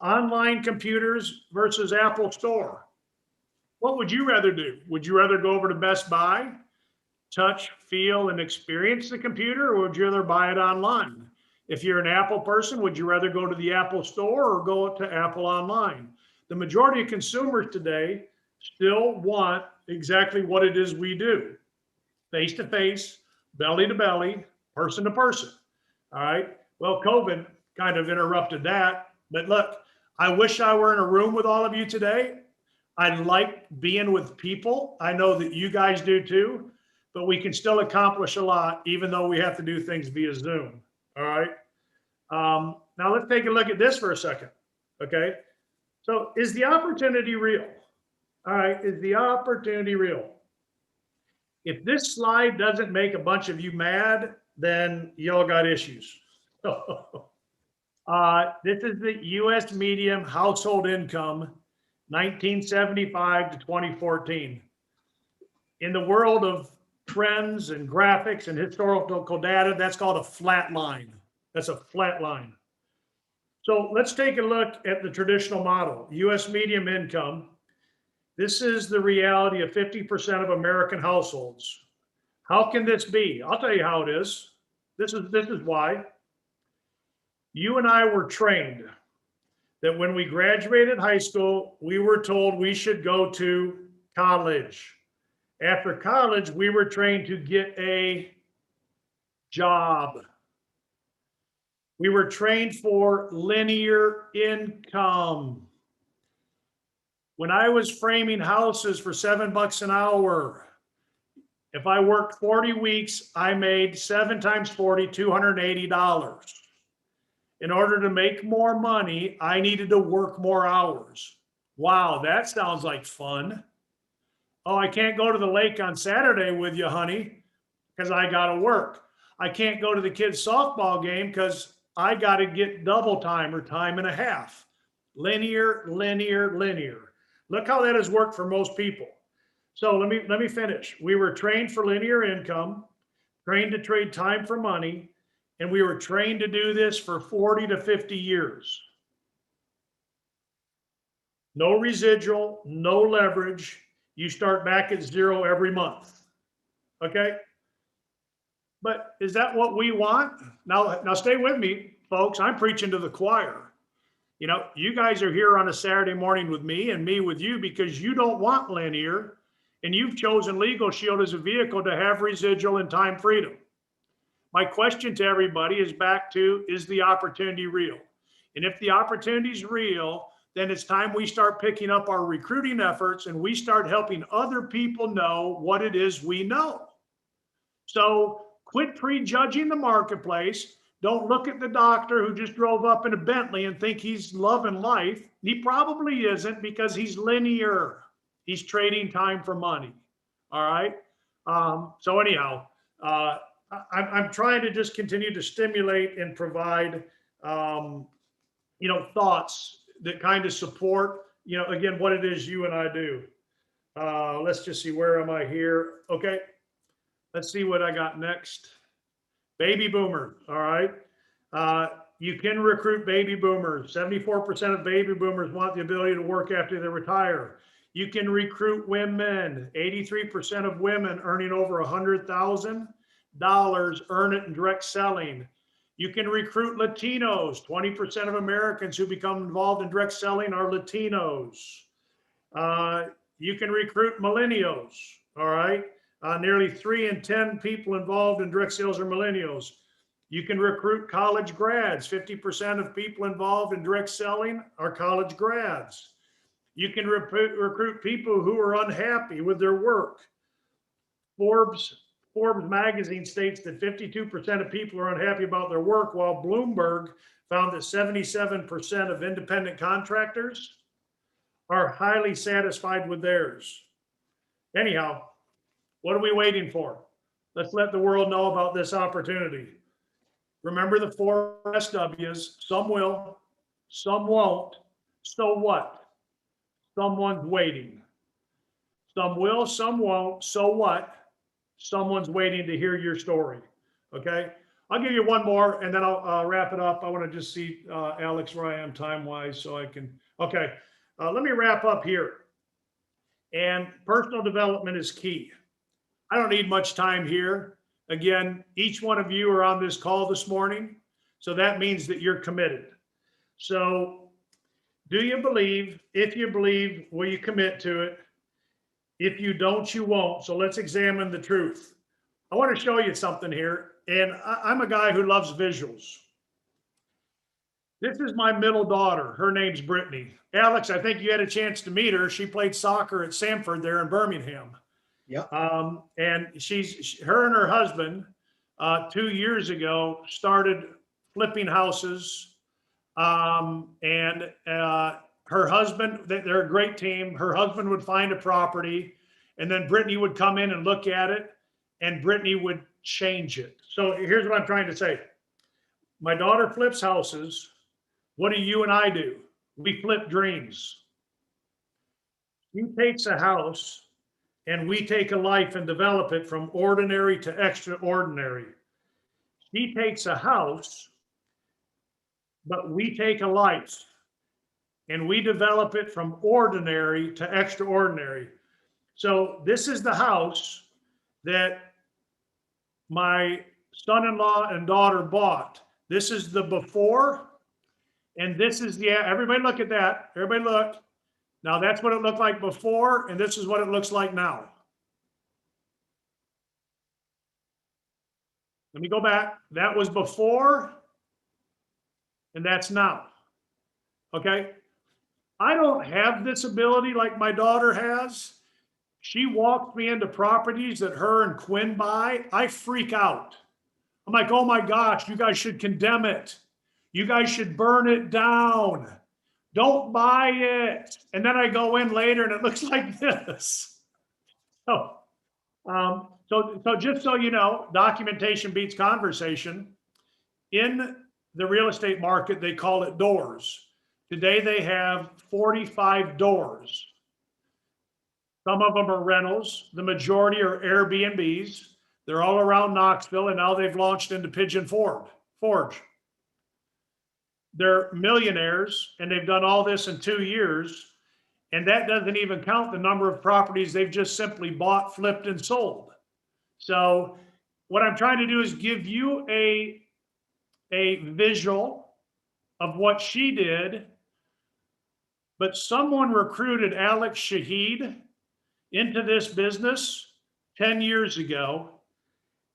online computers versus Apple Store. What would you rather do? Would you rather go over to Best Buy, touch, feel, and experience the computer, or would you rather buy it online? If you're an Apple person, would you rather go to the Apple Store or go to Apple online? The majority of consumers today still want exactly what it is we do. Face-to-face, belly-to-belly, person-to-person. All right. Well, COVID kind of interrupted that. But look, I wish I were in a room with all of you today. I like being with people. I know that you guys do too. But we can still accomplish a lot, even though we have to do things via Zoom. All right. Now let's take a look at this for a second. Okay. So is the opportunity real? All right. Is the opportunity real? If this slide doesn't make a bunch of you mad, then y'all got issues. This is the U.S. median household income, 1975 to 2014. In the world of trends and graphics and historical data, that's called a flat line. That's a flat line. So let's take a look at the traditional model, US medium income. This is the reality of 50% of American households. How can this be? I'll tell you how it is. This is why. You and I were trained that when we graduated high school, we were told we should go to college. After college, we were trained to get a job. We were trained for linear income. When I was framing houses for $7 an hour, if I worked 40 weeks, I made 7 times 40, $280. In order to make more money, I needed to work more hours. Wow, that sounds like fun. Oh, I can't go to the lake on Saturday with you, honey, because I got to work. I can't go to the kids' softball game because I got to get double time or time and a half. Linear, linear, linear. Look how that has worked for most people. So let me finish. We were trained for linear income, trained to trade time for money, and we were trained to do this for 40 to 50 years. No residual, no leverage. You start back at zero every month. Okay? But is that what we want? Now stay with me, folks. I'm preaching to the choir. You know, you guys are here on a Saturday morning with me and me with you because you don't want linear, and you've chosen Legal Shield as a vehicle to have residual and time freedom. My question to everybody is back to, is the opportunity real? And if the opportunity is real, then it's time we start picking up our recruiting efforts and we start helping other people know what it is we know. So quit prejudging the marketplace. Don't look at the doctor who just drove up in a Bentley and think he's loving life. He probably isn't, because he's linear. He's trading time for money. All right. So anyhow, I'm trying to just continue to stimulate and provide, thoughts that kind of support, again, what it is you and I do. Let's just see, where am I here? Okay. Let's see what I got next. Baby boomer. All right. You can recruit baby boomers. 74% of baby boomers want the ability to work after they retire. You can recruit women. 83% of women earning over $100,000 earn it in direct selling. You can recruit Latinos. 20% of Americans who become involved in direct selling are Latinos. You can recruit millennials. All right. Nearly 3 in 10 people involved in direct sales are millennials. You can recruit college grads. 50% of people involved in direct selling are college grads. You can recruit people who are unhappy with their work. Forbes magazine states that 52% of people are unhappy about their work, while Bloomberg found that 77% of independent contractors are highly satisfied with theirs. Anyhow, what are we waiting for? Let's let the world know about this opportunity. Remember the 4 SWs. Some will, some won't. So what? Someone's waiting. Some will, some won't. So what? Someone's waiting to hear your story. Okay. I'll give you one more and then I'll wrap it up. I want to just see, Alex, where I am time-wise so I can. Okay. Let me wrap up here. And personal development is key. I don't need much time here. Again, each one of you are on this call this morning. So that means that you're committed. So do you believe? If you believe, will you commit to it? If you don't, you won't. So let's examine the truth. I want to show you something here. And I'm a guy who loves visuals. This is my middle daughter. Her name's Brittany. Alex, I think you had a chance to meet her. She played soccer at Samford there in Birmingham. Yep. And her and her husband 2 years ago started flipping houses. Her husband, they're a great team. Her husband would find a property and then Brittany would come in and look at it and Brittany would change it. So here's what I'm trying to say. My daughter flips houses. What do you and I do? We flip dreams. She takes a house and we take a life and develop it from ordinary to extraordinary. She takes a house but we take a life and we develop it from ordinary to extraordinary. So this is the house that my son-in-law and daughter bought. This is the before, and this is the, everybody look at that. Everybody look. Now that's what it looked like before, and this is what it looks like now. Let me go back. That was before, and that's now. Okay. I don't have this ability like my daughter has. She walks me into properties that her and Quinn buy. I freak out. I'm like, oh my gosh, you guys should condemn it. You guys should burn it down. Don't buy it. And then I go in later and it looks like this. So, so just so you know, documentation beats conversation. In the real estate market, they call it doors. Today they have 45 doors. Some of them are rentals. The majority are Airbnbs. They're all around Knoxville, and now they've launched into Pigeon Forge. They're millionaires, and they've done all this in 2 years. And that doesn't even count the number of properties they've just simply bought, flipped, and sold. So what I'm trying to do is give you a visual of what she did. But someone recruited Alex Shahid into this business 10 years ago,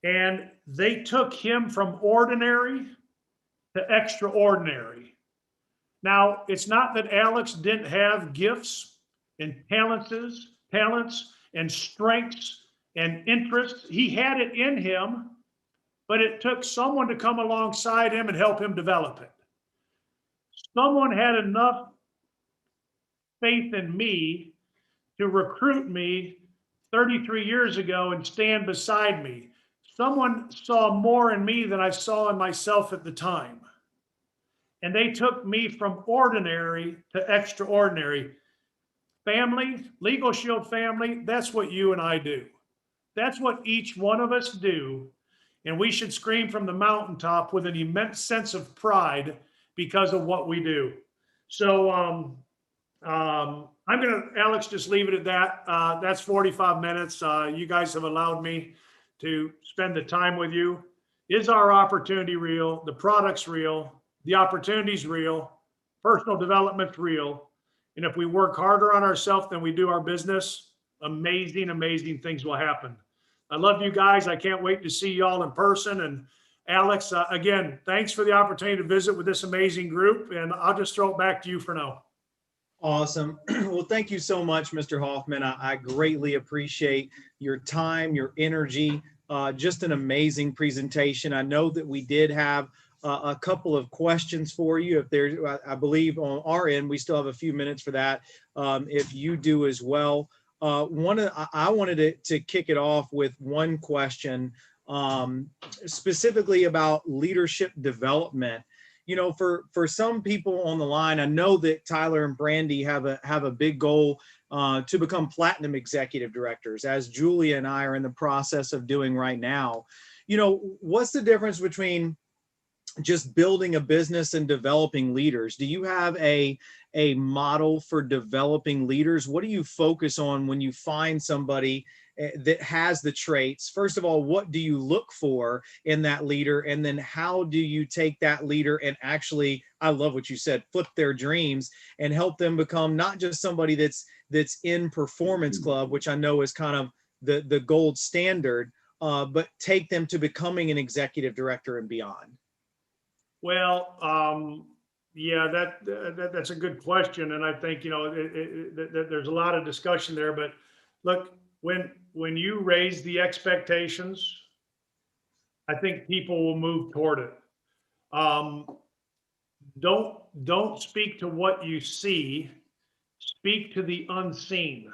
and they took him from ordinary to extraordinary. Now, it's not that Alex didn't have gifts and talents and strengths and interests. He had it in him, but it took someone to come alongside him and help him develop it. Someone had enough faith in me to recruit me 33 years ago and stand beside me. Someone saw more in me than I saw in myself at the time. And they took me from ordinary to extraordinary. Family, Legal Shield family, that's what you and I do. That's what each one of us do. And we should scream from the mountaintop with an immense sense of pride because of what we do. So I'm going to, Alex, just leave it at that. That's 45 minutes. You guys have allowed me to spend the time with you. Is our opportunity real? The product's real. The opportunity's real. Personal development's real. And if we work harder on ourselves than we do our business, amazing, amazing things will happen. I love you guys. I can't wait to see y'all in person. And Alex, again, thanks for the opportunity to visit with this amazing group. And I'll just throw it back to you for now. Awesome. Well, thank you so much, Mr. Hoffman. I greatly appreciate your time, your energy, just an amazing presentation. I know that we did have a couple of questions for you. If there's, I believe on our end, we still have a few minutes for that. If you do as well. I wanted to kick it off with one question, specifically about leadership development. You know, for some people on the line, I know that Tyler and Brandy have a big goal to become platinum executive directors, as Julia and I are in the process of doing right now. You know, what's the difference between just building a business and developing leaders? Do you have a model for developing leaders? What do you focus on when you find somebody that has the traits? First of all, what do you look for in that leader? And then how do you take that leader and actually, I love what you said, flip their dreams and help them become not just somebody that's in Performance Club, which I know is kind of the gold standard, but take them to becoming an executive director and beyond? Well, yeah, that's a good question. And I think, you know, there's a lot of discussion there, but look, when you raise the expectations, I think people will move toward it. Don't speak to what you see, speak to the unseen.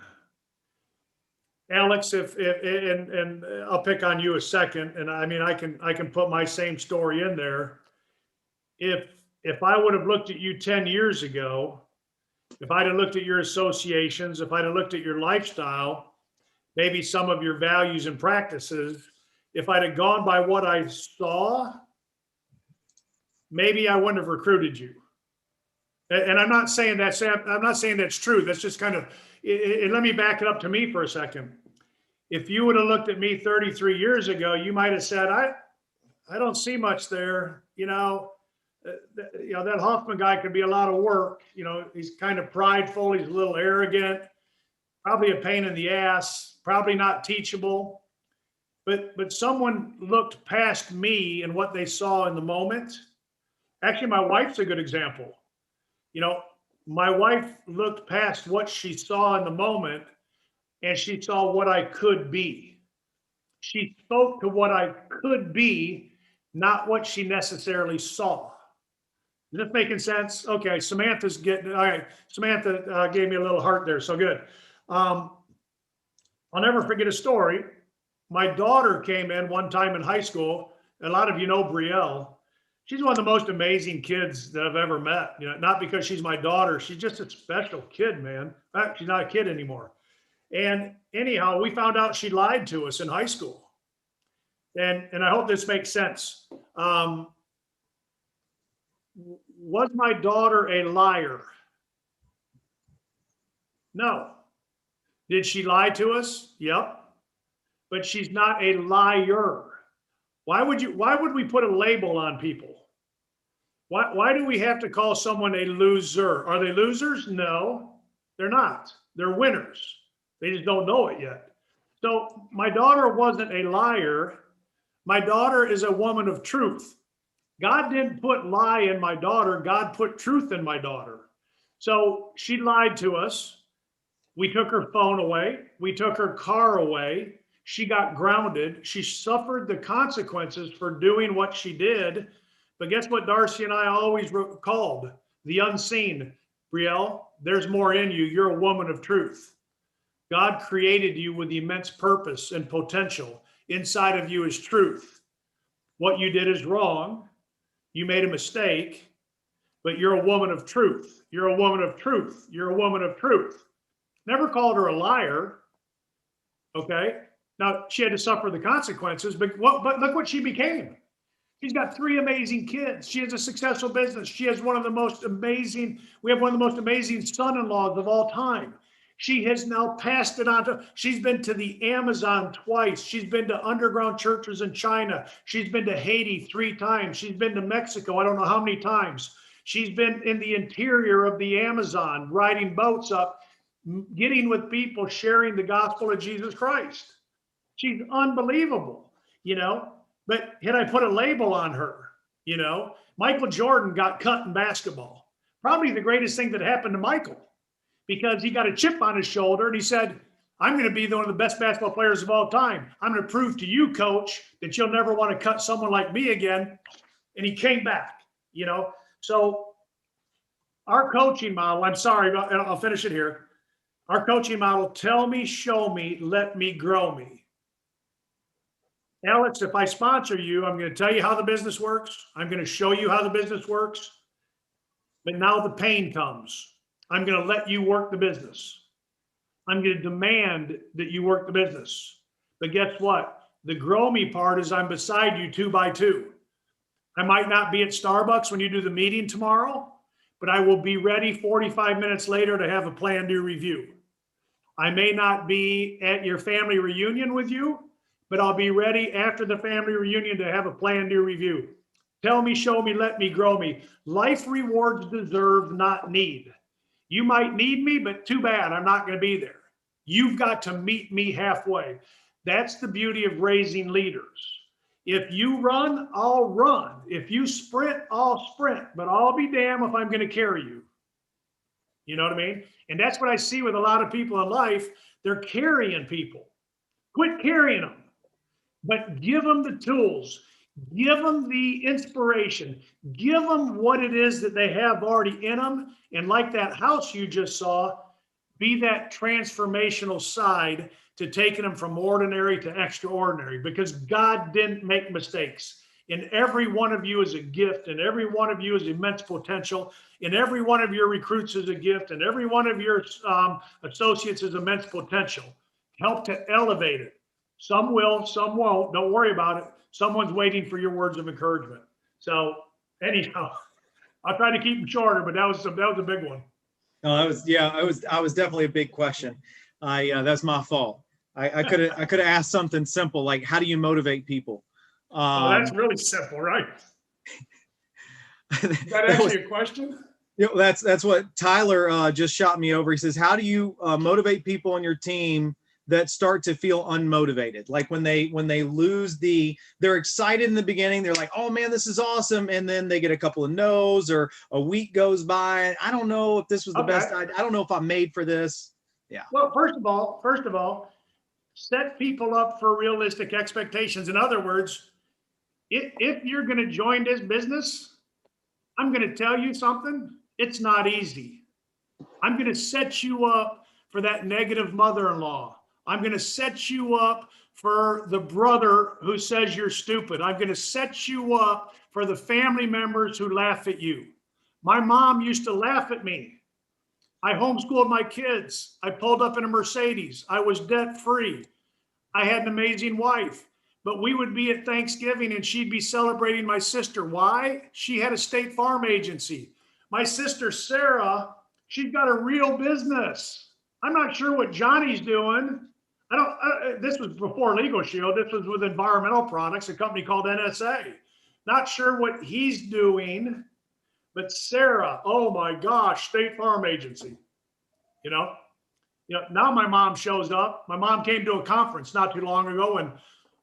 Alex, and I'll pick on you a second, and I mean, I can put my same story in there. If I would have looked at you 10 years ago, if I'd have looked at your associations, if I'd have looked at your lifestyle, maybe some of your values and practices, if I'd have gone by what I saw, maybe I wouldn't have recruited you. And I'm not saying that's true. That's just kind of, let me back it up to me for a second. If you would have looked at me 33 years ago, you might have said, I don't see much there. That Hoffman guy could be a lot of work. He's kind of prideful. He's a little arrogant, probably a pain in the ass, probably not teachable. But someone looked past me and what they saw in the moment. Actually, my wife's a good example. My wife looked past what she saw in the moment, and she saw what I could be. She spoke to what I could be, not what she necessarily saw. Is this making sense? Okay, Samantha's getting, all right. Samantha gave me a little heart there, so good. I'll never forget a story. My daughter came in one time in high school. A lot of you know Brielle. She's one of the most amazing kids that I've ever met. Not because she's my daughter. She's just a special kid, man. In fact, she's not a kid anymore. And anyhow, we found out she lied to us in high school. And I hope this makes sense. Was my daughter a liar? No. Did she lie to us? Yep. But she's not a liar. Why would we put a label on people? Why do we have to call someone a loser? Are they losers? No, they're not. They're winners. They just don't know it yet. So my daughter wasn't a liar. My daughter is a woman of truth. God didn't put lie in my daughter. God put truth in my daughter. So she lied to us. We took her phone away. We took her car away. She got grounded. She suffered the consequences for doing what she did. But guess what Darcy and I always called? The unseen. Brielle, there's more in you. You're a woman of truth. God created you with immense purpose and potential. Inside of you is truth. What you did is wrong. You made a mistake, but you're a woman of truth. You're a woman of truth. You're a woman of truth. Never called her a liar. Okay. Now she had to suffer the consequences, but look what she became. She's got 3 amazing kids. She has a successful business. She has we have one of the most amazing son-in-laws of all time. She has now passed it on she's been to the Amazon twice. She's been to underground churches in China. She's been to Haiti 3 times. She's been to Mexico, I don't know how many times. She's been in the interior of the Amazon, riding boats up, getting with people, sharing the gospel of Jesus Christ. She's unbelievable, but had I put a label on her, Michael Jordan got cut in basketball. Probably the greatest thing that happened to Michael, because he got a chip on his shoulder and he said, I'm going to be one of the best basketball players of all time. I'm going to prove to you, coach, that you'll never want to cut someone like me again. And he came back, So our coaching model, I'm sorry, I'll finish it here. Our coaching model, tell me, show me, let me grow me. Alex, if I sponsor you, I'm going to tell you how the business works. I'm going to show you how the business works. But now the pain comes. I'm going to let you work the business. I'm going to demand that you work the business. But guess what? The grow me part is I'm beside you 2 by 2. I might not be at Starbucks when you do the meeting tomorrow, but I will be ready 45 minutes later to have a plan to review. I may not be at your family reunion with you, but I'll be ready after the family reunion to have a plan to review. Tell me, show me, let me grow me. Life rewards deserve, not need. You might need me, but too bad, I'm not going to be there. You've got to meet me halfway. That's the beauty of raising leaders. If you run, I'll run. If you sprint, I'll sprint, but I'll be damned if I'm going to carry you. You know what I mean? And that's what I see with a lot of people in life. They're carrying people. Quit carrying them, but give them the tools. Give them the inspiration. Give them what it is that they have already in them. And like that house you just saw, be that transformational side to taking them from ordinary to extraordinary, because God didn't make mistakes. And every one of you is a gift, and every one of you is immense potential, and every one of your recruits is a gift, and every one of your associates is immense potential. Help to elevate it. Some will, some won't. Don't worry about it. Someone's waiting for your words of encouragement. So anyhow, I'll try to keep them shorter, but that was a big one. No, I was definitely a big question. That's my fault. I could have asked something simple like, how do you motivate people? Oh, that's really simple, right? Is that actually a question? That's what Tyler just shot me over. He says, how do you motivate people on your team that start to feel unmotivated? Like when they lose they're excited in the beginning. They're like, oh man, this is awesome. And then they get a couple of no's or a week goes by. I don't know if this was the best. I don't know if I'm made for this. Yeah. Well, first of all, set people up for realistic expectations. In other words, if you're going to join this business, I'm going to tell you something. It's not easy. I'm going to set you up for that negative mother-in-law. I'm going to set you up for the brother who says you're stupid. I'm going to set you up for the family members who laugh at you. My mom used to laugh at me. I homeschooled my kids. I pulled up in a Mercedes. I was debt-free. I had an amazing wife. But we would be at Thanksgiving and she'd be celebrating my sister. Why? She had a State Farm agency. My sister, Sarah, she's got a real business. I'm not sure what Johnny's doing. This was before Legal Shield. This was with environmental products, a company called NSA. Not sure what he's doing, but Sarah, oh my gosh, State Farm agency. You know, now my mom shows up. My mom came to a conference not too long ago when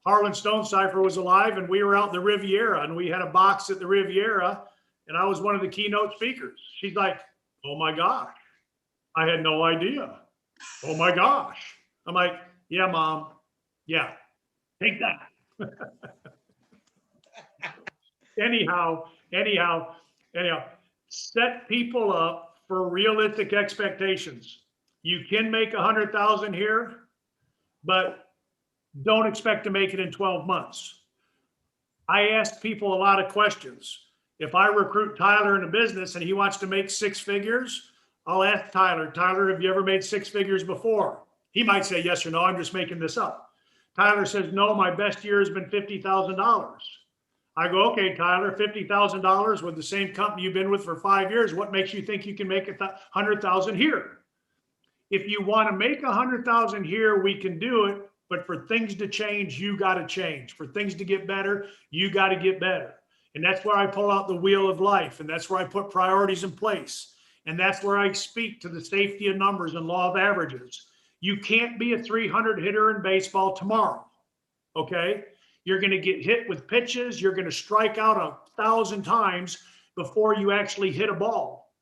Harlan Stonecipher was alive, and we were out in the Riviera, and we had a box at the Riviera, and I was one of the keynote speakers. She's like, oh my gosh, I had no idea. Oh my gosh. I'm like, yeah, Mom. Yeah, take that. anyhow, set people up for realistic expectations. You can make 100,000 here, but don't expect to make it in 12 months. I ask people a lot of questions. If I recruit Tyler in a business and he wants to make 6 figures, I'll ask Tyler, have you ever made 6 figures before? He might say yes or no, I'm just making this up. Tyler says, no, my best year has been $50,000. I go, okay, Tyler, $50,000 with the same company you've been with for 5 years. What makes you think you can make 100,000 here? If you want to make 100,000 here, we can do it. But for things to change, you got to change. For things to get better, you got to get better. And that's where I pull out the wheel of life. And that's where I put priorities in place. And that's where I speak to the safety of numbers and law of averages. You can't be a 300 hitter in baseball tomorrow. Okay? You're going to get hit with pitches. You're going to strike out 1,000 times before you actually hit a ball.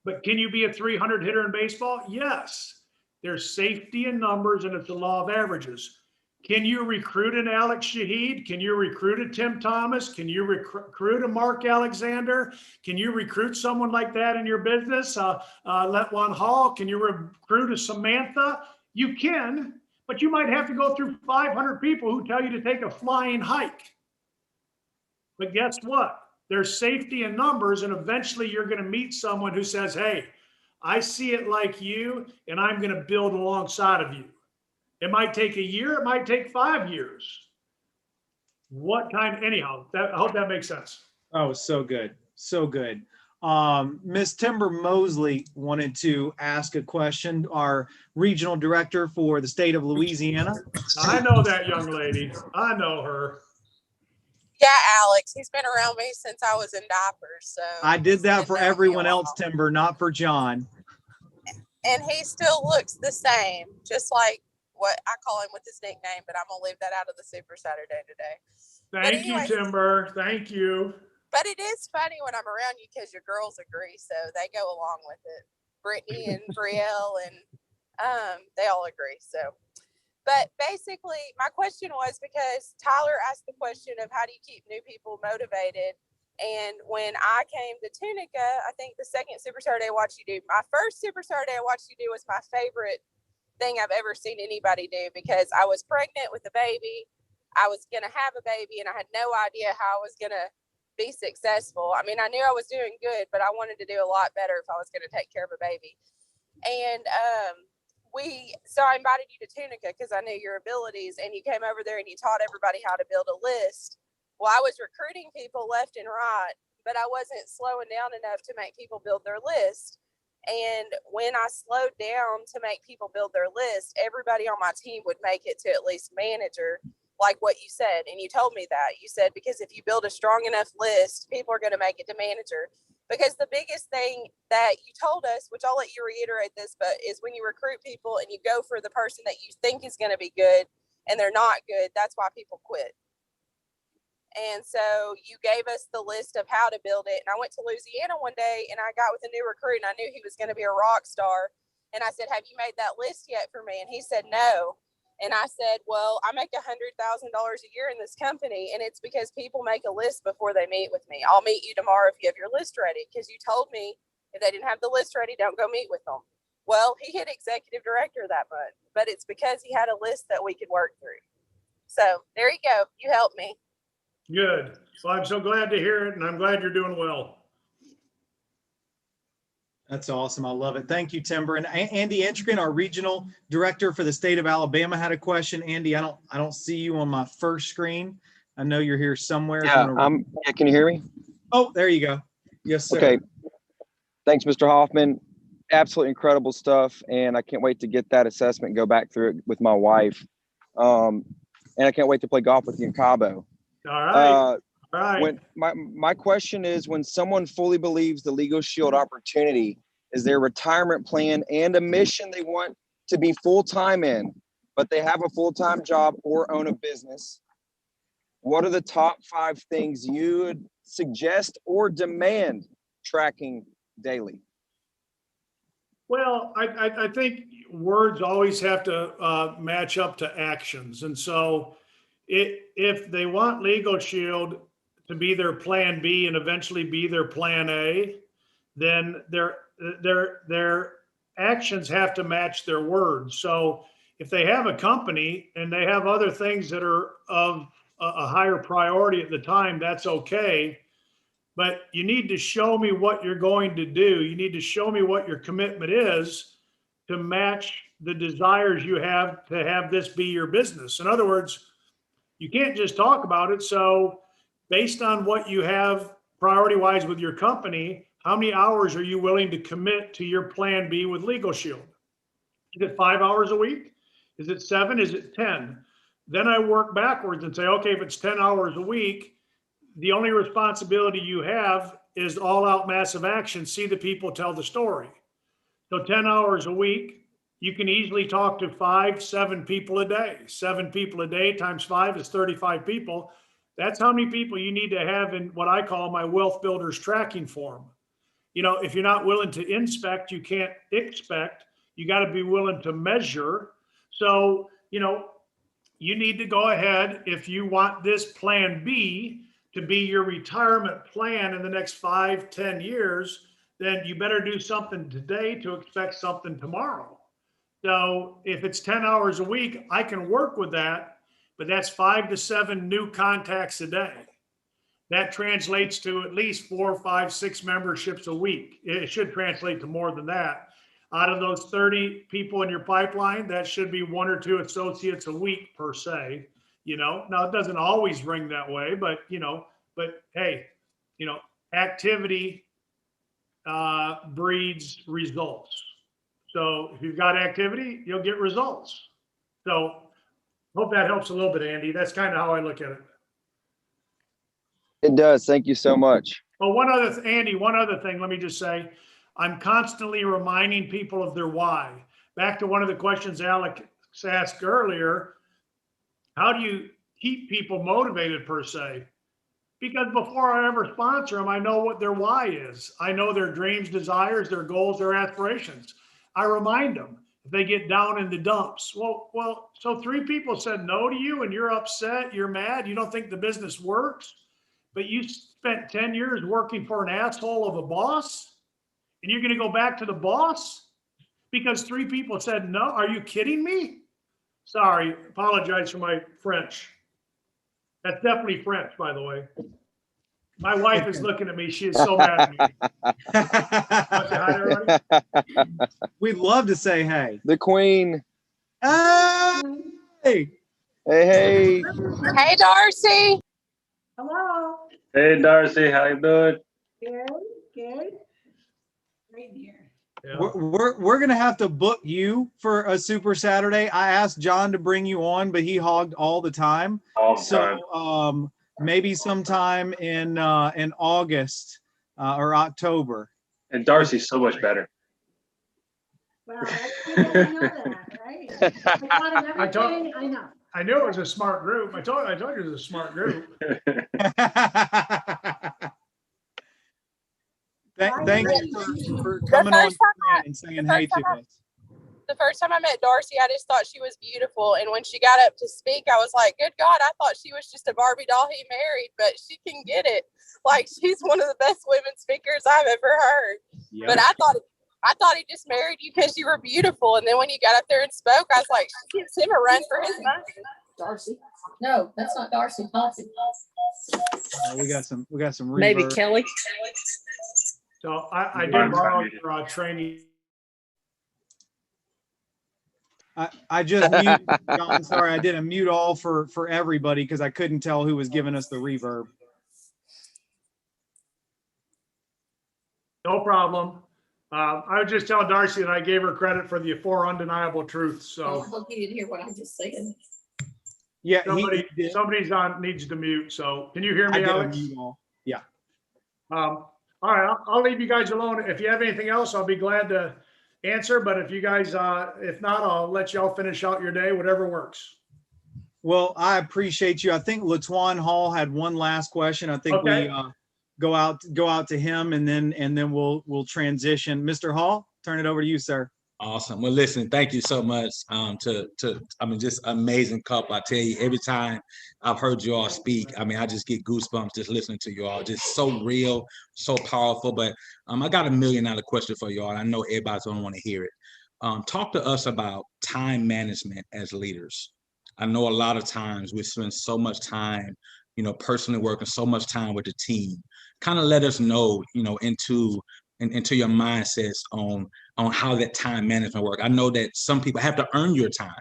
But can you be a 300 hitter in baseball? Yes. There's safety in numbers, and it's the law of averages. Can you recruit an Alex Shaheed? Can you recruit a Tim Thomas? Can you recruit a Mark Alexander? Can you recruit someone like that in your business? Letwan Hall? Can you recruit a Samantha? You can, but you might have to go through 500 people who tell you to take a flying hike. But guess what? There's safety in numbers, and eventually you're going to meet someone who says, hey, I see it like you, and I'm going to build alongside of you. It might take a year. It might take 5 years. Anyhow, I hope that makes sense. Oh, so good. So good. Miss Timber Mosley wanted to ask a question, our regional director for the state of Louisiana. I know that young lady. I know her. Yeah, Alex, he's been around me since I was in diapers. So I did that for everyone else, Timber, not for John. And he still looks the same, just like what I call him with his nickname, but I'm going to leave that out of the Super Saturday today. Thank you, Timber. Thank you. But it is funny when I'm around you because your girls agree, so they go along with it. Brittany and Brielle, and they all agree. So, but basically, my question was because Tyler asked the question of how do you keep new people motivated? And when I came to Tunica, I think the second Super Saturday I watched you do, my first Super Saturday I watched you do was my favorite thing I've ever seen anybody do because I was pregnant with a baby. I was going to have a baby, and I had no idea how I was going to be successful. I mean, I knew I was doing good, but I wanted to do a lot better if I was going to take care of a baby. And so I invited you to Tunica because I knew your abilities, and you came over there and you taught everybody how to build a list. Well, I was recruiting people left and right, but I wasn't slowing down enough to make people build their list. And when I slowed down to make people build their list, everybody on my team would make it to at least manager, like what you said. And you told me that. You said, because if you build a strong enough list, people are going to make it to manager. Because the biggest thing that you told us, which I'll let you reiterate this, but is when you recruit people and you go for the person that you think is going to be good and they're not good, that's why people quit. And so you gave us the list of how to build it. And I went to Louisiana one day and I got with a new recruit and I knew he was going to be a rock star. And I said, have you made that list yet for me? And he said, no. And I said, well, I make $100,000 a year in this company. And it's because people make a list before they meet with me. I'll meet you tomorrow if you have your list ready. Because you told me if they didn't have the list ready, don't go meet with them. Well, he hit executive director that month, but it's because he had a list that we could work through. So there you go. You helped me. Good. Well, I'm so glad to hear it, and I'm glad you're doing well. That's awesome. I love it. Thank you, Timber. And Andy Entrin, our regional director for the state of Alabama, had a question. Andy, I don't see you on my first screen. I know you're here somewhere. Yeah, can you hear me? Oh, there you go. Yes, sir. Okay. Thanks, Mr. Hoffman. Absolutely incredible stuff. And I can't wait to get that assessment and go back through it with my wife. And I can't wait to play golf with you in Cabo. All right. All right. When my question is, when someone fully believes the Legal Shield opportunity is their retirement plan and a mission they want to be full-time in, but they have a full-time job or own a business, what are the top 5 things you would suggest or demand tracking daily? Well, I think words always have to match up to actions. And so if they want Legal Shield to be their plan B and eventually be their plan A, then their actions have to match their words. So if they have a company and they have other things that are of a higher priority at the time, that's okay. But you need to show me what you're going to do. You need to show me what your commitment is to match the desires you have to have this be your business. In other words, you can't just talk about it. So based on what you have priority-wise with your company, how many hours are you willing to commit to your plan B with Legal Shield? Is it 5 hours a week? Is it 7? Is it 10? Then I work backwards and say, okay, if it's 10 hours a week, the only responsibility you have is all out massive action. See the people, tell the story. So 10 hours a week, you can easily talk to 5, 7 people a day. 7 people a day times 5 is 35 people. That's how many people you need to have in what I call my Wealth Builders tracking form. You know, if you're not willing to inspect, you can't expect. You got to be willing to measure. So, you know, you need to go ahead, if you want this plan B to be your retirement plan in the next 5, 10 years, then you better do something today to expect something tomorrow. So if it's 10 hours a week, I can work with that, but that's 5 to 7 new contacts a day. That translates to at least 4, 5, 6 memberships a week. It should translate to more than that. Out of those 30 people in your pipeline, that should be 1 or 2 associates a week per se. You know, now it doesn't always ring that way, but hey, you know, activity breeds results. So if you've got activity, you'll get results. So hope that helps a little bit, Andy. That's kind of how I look at it. It does. Thank you so much. Oh, Andy, one other thing, let me just say, I'm constantly reminding people of their why. Back to one of the questions Alex asked earlier, how do you keep people motivated per se? Because before I ever sponsor them, I know what their why is. I know their dreams, desires, their goals, their aspirations. I remind them if they get down in the dumps. Well, so 3 people said no to you and you're upset, you're mad, you don't think the business works, but you spent 10 years working for an asshole of a boss and you're going to go back to the boss because 3 people said no? Are you kidding me? Sorry, apologize for my French. That's definitely French, by the way. My wife is looking at me. She is so mad at me. Want to say hi to everybody? We'd love to say hey. The Queen. Hey! Hey, hey. Hey, Darcy. Hello. Hey Darcy, how you doing? Good, good. Right here. Yeah. We're gonna have to book you for a Super Saturday. I asked John to bring you on, but he hogged all the time. All the So time. maybe sometime in August or October. And Darcy's so much better. Well, that's good that we know that, right? I thought of I told- everything, I know. I knew it was a smart group. I told you it was a smart group. Thank you for coming on and saying hey to us. The first time I met Darcy, I just thought she was beautiful. And when she got up to speak, I was like, good God, I thought she was just a Barbie doll he married, but she can get it. Like, she's one of the best women speakers I've ever heard. Yep. But I thought he just married you because you were beautiful. And then when you got up there and spoke, I was like, she gives him a run for his money. Darcy. No, that's not Darcy. Darcy. We got some reverb. Maybe Kelly. So I did borrow your training. I just mute, John, sorry, I did a mute all for everybody because I couldn't tell who was giving us the reverb. No problem. I was just telling Darcy that I gave her credit for the 4 undeniable truths. So I hope you didn't hear what I just said. Yeah, somebody's on needs to mute. So can you hear me, Alex? Yeah. All right, I'll leave you guys alone. If you have anything else, I'll be glad to answer. But if you guys, if not, I'll let y'all finish out your day, whatever works. Well, I appreciate you. I think Latwan Hall had one last question. I think we go out to him, and then we'll transition. Mr. Hall, turn it over to you, sir. Awesome. Well, listen, thank you so much just amazing couple. I tell you, every time I've heard you all speak, I just get goosebumps just listening to you all. Just so real, so powerful. But I got $1 million question for you all. I know everybody's gonna want to hear it. Talk to us about time management as leaders. I know a lot of times we spend so much time, personally working, so much time with the team. Kind of let us know, into your mindsets on how that time management work. I know that some people have to earn your time,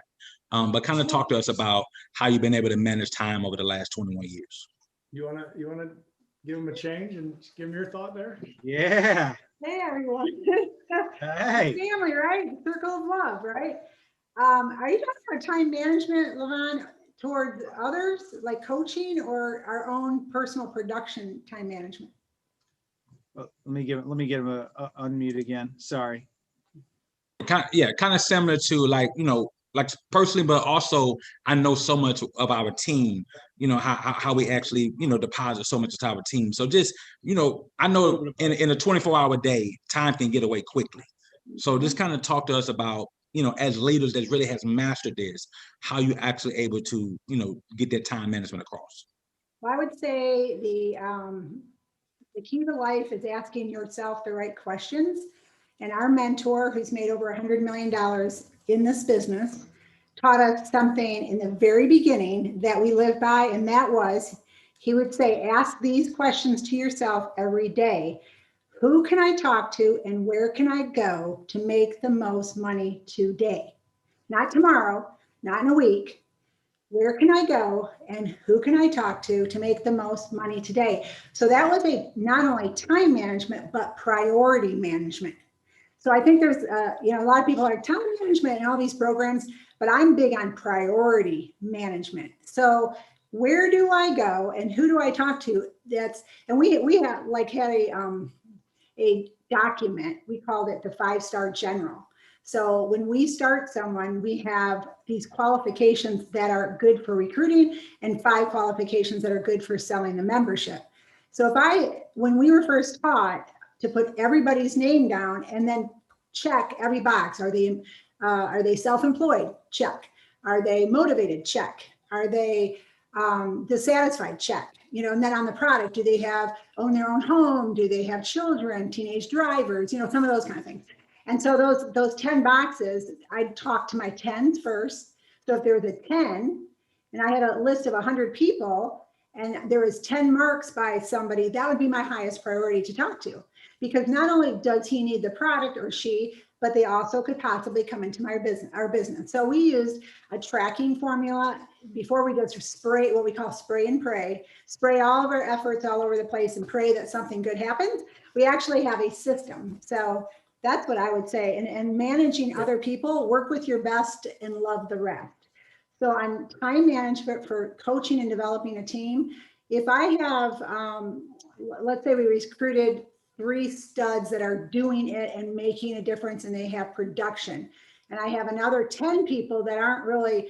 but kind of talk to us about how you've been able to manage time over the last 21 years. You wanna give them a change and give them your thought there? Yeah. Hey, everyone. Hey. Family, right? Circle of love, right? Are you talking about time management, Levon, towards others, like coaching, or our own personal production time management? Let me give him a unmute again. Sorry. Kind of similar to like personally, but also I know so much of our team, how we actually, deposit so much of our team. So just, I know in a 24-hour day, time can get away quickly. So just kind of talk to us about, as leaders that really has mastered this, how you actually able to, get that time management across. Well, I would say the key to life is asking yourself the right questions. And our mentor, who's made over $100 million in this business, taught us something in the very beginning that we live by. And that was, he would say, ask these questions to yourself every day. Who can I talk to and where can I go to make the most money today? Not tomorrow, not in a week. Where can I go and who can I talk to make the most money today? So that was not only time management, but priority management. So I think there's, a lot of people are like time management and all these programs, but I'm big on priority management. So where do I go and who do I talk to? And we have had a document, we called it the 5-star general. So when we start someone, we have these qualifications that are good for recruiting and 5 qualifications that are good for selling the membership. So when we were first taught to put everybody's name down and then check every box, are they self-employed? Check. Are they motivated? Check. Are they dissatisfied? Check. And then on the product, do they own their own home? Do they have children, teenage drivers, some of those kind of things. And so those 10 boxes, I'd talk to my 10s first. So if there was a 10 and I had a list of 100 people and there was 10 marks by somebody, that would be my highest priority to talk to. Because not only does he need the product or she, but they also could possibly come into our business. So we used a tracking formula before we go through spray, what we call spray and pray, spray all of our efforts all over the place and pray that something good happens. We actually have a system. So that's what I would say. And managing other people, work with your best and love the rest. So on time management for coaching and developing a team, if I have, let's say we recruited 3 studs that are doing it and making a difference and they have production, and I have another 10 people that aren't really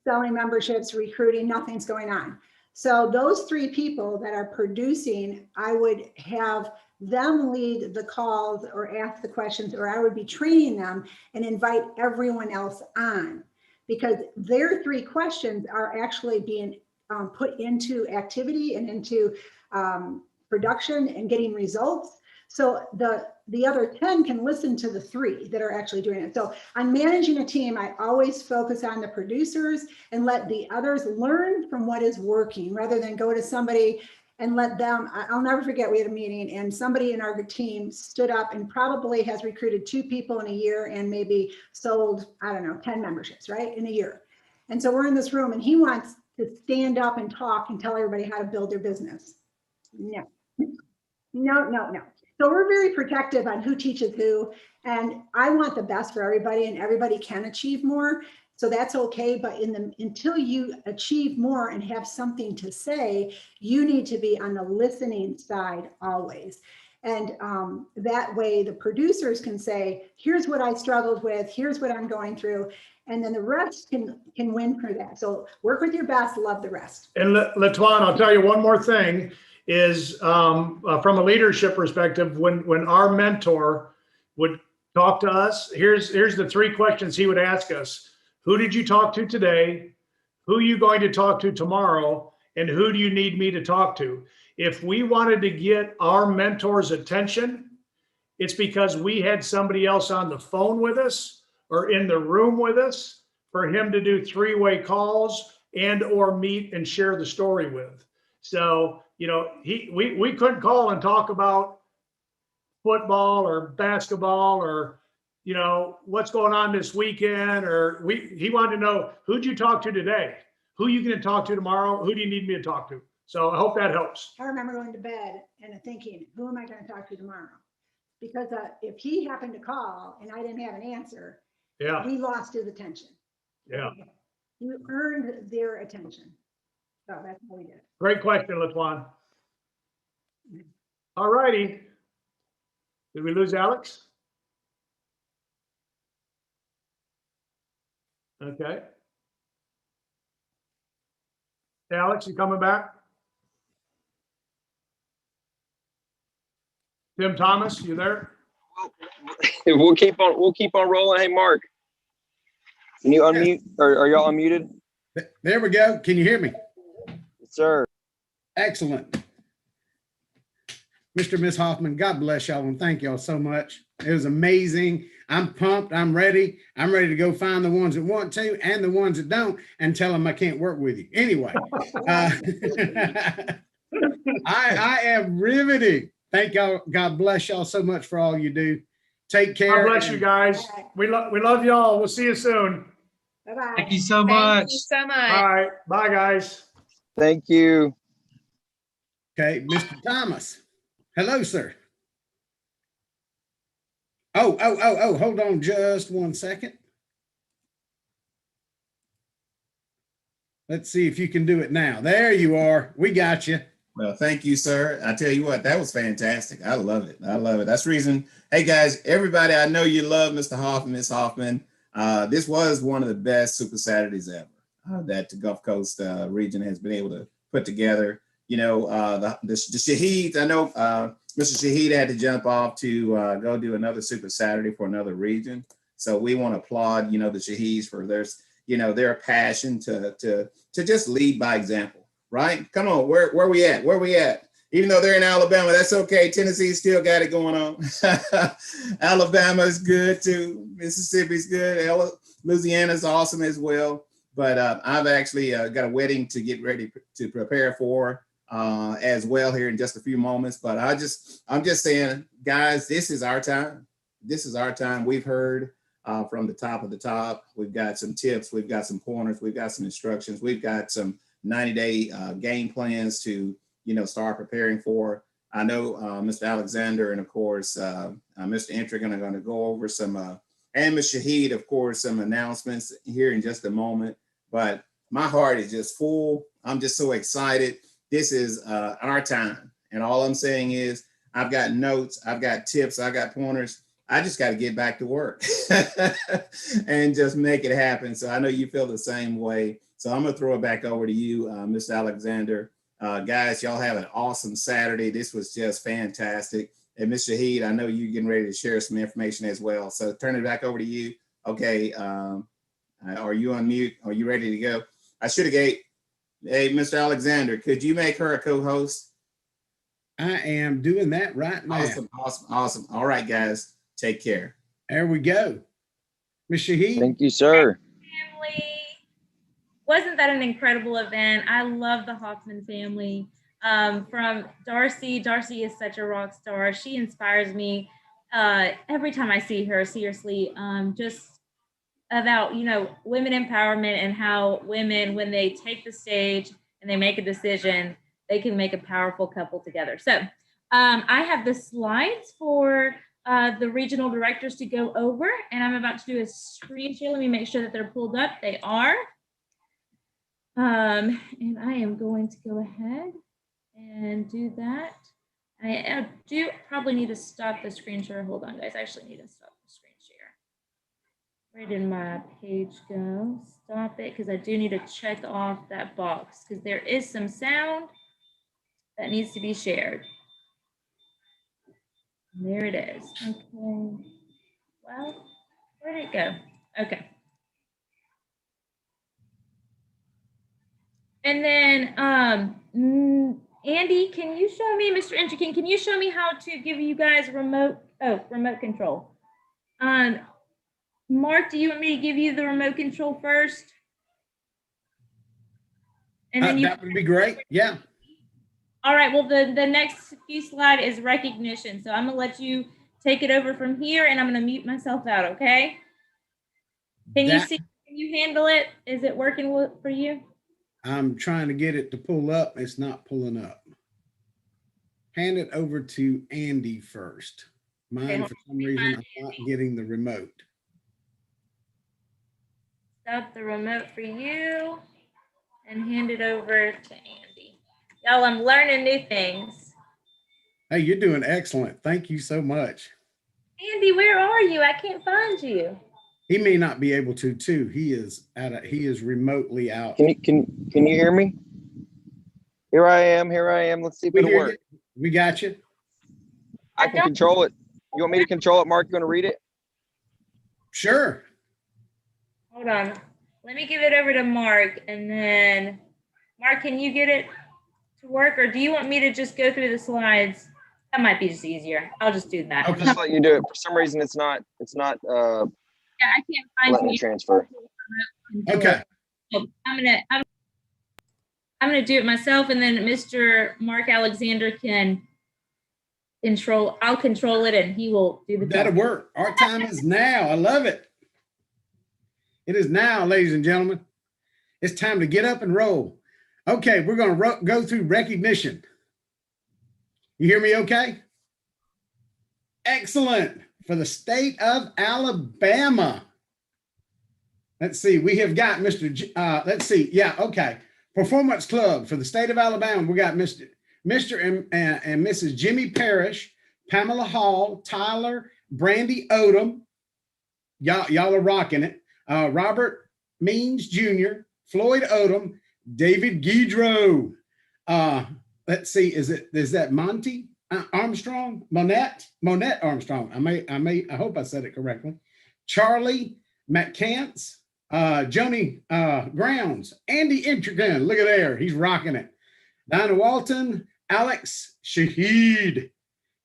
selling memberships, recruiting, nothing's going on. So those 3 people that are producing, I would have them lead the calls or ask the questions, or I would be training them and invite everyone else on, because their 3 questions are actually being put into activity and into production and getting results. So the other 10 can listen to the 3 that are actually doing it. So on managing a team, I always focus on the producers and let the others learn from what is working, rather than go to somebody and let them. I'll never forget, we had a meeting and somebody in our team stood up and probably has recruited 2 people in a year and maybe sold, I don't know, 10 memberships, right, in a year. And so we're in this room and he wants to stand up and talk and tell everybody how to build their business. No. So we're very protective on who teaches who, and I want the best for everybody, and everybody can achieve more. So that's okay, but until you achieve more and have something to say, you need to be on the listening side always. And that way the producers can say, here's what I struggled with, here's what I'm going through, and then the rest can win for that. So work with your best, love the rest. And Latuan, I'll tell you one more thing is from a leadership perspective, when our mentor would talk to us, here's the 3 questions he would ask us. Who did you talk to today? Who are you going to talk to tomorrow? And who do you need me to talk to? If we wanted to get our mentor's attention, it's because we had somebody else on the phone with us or in the room with us for him to do 3-way calls and or meet and share the story with. So, you know, we couldn't call and talk about football or basketball or, you know, what's going on this weekend, or he wanted to know, who'd you talk to today? Who are you going to talk to tomorrow? Who do you need me to talk to? So I hope that helps. I remember going to bed and thinking, who am I going to talk to tomorrow? Because if he happened to call and I didn't have an answer, Yeah, we lost his attention. yeah. You earned their attention. So that's what we did. Great question, Latuan. All righty. Did we lose Alex? Okay. Alex, you coming back? Tim Thomas, you there? We'll keep on rolling. Hey, Mark, can you unmute? Are y'all unmuted? There we go. Can you hear me? Yes, sir. Excellent. Mr. and Miss Hoffman, God bless y'all and thank y'all so much. It was amazing. I'm pumped. I'm ready. I'm ready to go find the ones that want to and the ones that don't and tell them I can't work with you. Anyway, I am riveting. Thank y'all. God bless y'all so much for all you do. Take care. God bless you guys. We love y'all. We'll see you soon. Bye-bye. Thank you so much. Thank you so much. All right. Bye, guys. Thank you. Okay, Mr. Thomas. Hello, sir. Oh, hold on just one second. Let's see if you can do it now. There you are. We got you. Well, thank you, sir. I tell you what, that was fantastic. I love it. I love it. That's the reason. Hey, guys, everybody, I know you love Mr. Hoffman, Miss Hoffman. This was one of the best Super Saturdays ever that the Gulf Coast region has been able to put together. You know, the Shaheed, I know Mr. Shaheed had to jump off to go do another Super Saturday for another region. So we want to applaud, you know, the Shaheeds for their passion to just lead by example. Right? Come on, where we at? Where we at? Even though they're in Alabama, that's okay. Tennessee still got it going on. Alabama is good too. Mississippi's good. Louisiana's awesome as well. But I've actually got a wedding to get ready to prepare for as well here in just a few moments. But I'm just saying, guys, this is our time. this is our time. We've heard from the top of the top. We've got some tips. We've got some pointers. We've got some instructions. We've got some 90-day game plans to, start preparing for. I know Mr. Alexander and, of course, Mr. Entrigan are going to go over some, and Ms. Shahid, of course, some announcements here in just a moment. But my heart is just full. I'm just so excited. This is our time. And all I'm saying is I've got notes, I've got tips, I've got pointers. I just got to get back to work and just make it happen. So I know you feel the same way. So I'm going to throw it back over to you, Mr. Alexander. Guys, y'all have an awesome Saturday. This was just fantastic. And Ms. Shahid, I know you're getting ready to share some information as well. So turn it back over to you. Okay. Are you on mute? Are you ready to go? I should have gave, hey, Mr. Alexander, could you make her a co-host? I am doing that right now. Awesome. All right, guys, take care. There we go. Ms. Shahid. Thank you, sir. Family. Wasn't that an incredible event? I love the Hoffman family. From Darcy. Darcy is such a rock star. She inspires me every time I see her, seriously. Just about, women empowerment and how women, when they take the stage and they make a decision, they can make a powerful couple together. So I have the slides for the regional directors to go over, and I'm about to do a screen share. Let me make sure that they're pulled up. They are. And I am going to go ahead and do that. I do probably need to stop the screen share. Hold on, guys. I actually need to stop the screen share. Where did my page go? Stop it, because I do need to check off that box, because there is some sound that needs to be shared. There it is. Okay. Well, where did it go? Okay. And then, Andy, can you show me, Mr. Entrigan, can you show me how to give you guys remote control? Mark, do you want me to give you the remote control first? And then that would be great. Yeah. All right. Well, the next few slide is recognition. So I'm going to let you take it over from here, and I'm going to mute myself out. Okay. Can you see, can you handle it? Is it working for you? I'm trying to get it to pull up. It's not pulling up. Hand it over to Andy first. Mine, for some reason, I'm not getting the remote. Stop the remote for you and hand it over to Andy. Y'all, I'm learning new things. Hey, you're doing excellent. Thank you so much. Andy, where are you? I can't find you. He may not be able to too. He is remotely out. Can you hear me? Here I am. Let's see if it'll work. We got you. I can control it. You want me to control it, Mark? You want to read it? Sure. Hold on. Let me give it over to Mark, and then Mark, can you get it to work, or do you want me to just go through the slides? That might be just easier. I'll just do that. I'll just let you do it. For some reason, it's not. Yeah, I can't find you. Transfer. Okay. So I'm gonna do it myself, and then Mr. Mark Alexander can control. I'll control it, and he will do the. That'll work. Our time is now. I love it. It is now, ladies and gentlemen. It's time to get up and roll. Okay, we're going to go through recognition. You hear me okay? Excellent. For the state of Alabama. Let's see. We have got Mr. Let's see. Yeah, okay. Performance Club for the state of Alabama. We got Mr. and Mrs. Jimmy Parrish, Pamela Hall, Tyler, Brandy Odom. Y'all are rocking it. Robert Means Jr., Floyd Odom, David Guidreau. Let's see, is that Monty Armstrong? Monette Armstrong. I hope I said it correctly. Charlie McCants, Joni Grounds, Andy Entrigan. Look at there, he's rocking it. Dinah Walton, Alex Shahid,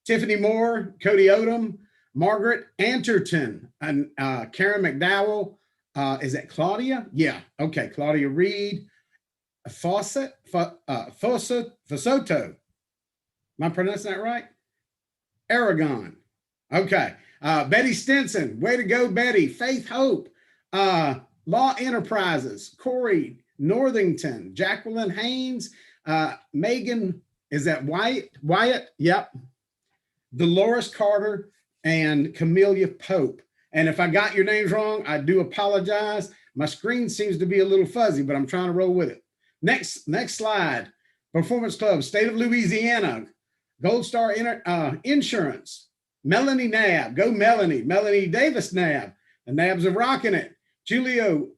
Tiffany Moore, Cody Odom, Margaret Anterton, and Karen McDowell. Is that Claudia? Yeah. Okay. Claudia Reed, Fosoto. Am I pronouncing that right? Aragon. Okay. Betty Stinson, way to go, Betty. Faith Hope, Law Enterprises, Corey Northington, Jacqueline Haynes, Megan, is that Wyatt? Yep. Dolores Carter and Camellia Pope. And if I got your names wrong, I do apologize. My screen seems to be a little fuzzy, but I'm trying to roll with it. Next slide. Performance Club, State of Louisiana, Gold Star Insurance, Melanie Nab, go Melanie, Melanie Davis Nab. The Nabs are rocking it. Julio,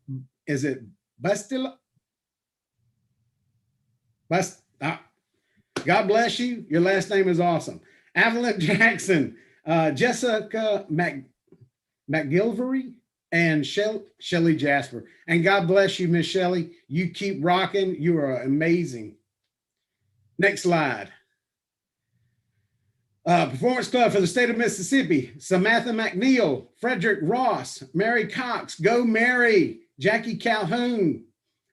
is it Bastila? God bless you. Your last name is awesome. Evelyn Jackson, Jessica McGilvery, and Shelly Jasper. And God bless you, Miss Shelly. You keep rocking. You are amazing. Next slide. Performance Club for the state of Mississippi, Samantha McNeil, Frederick Ross, Mary Cox, go Mary, Jackie Calhoun,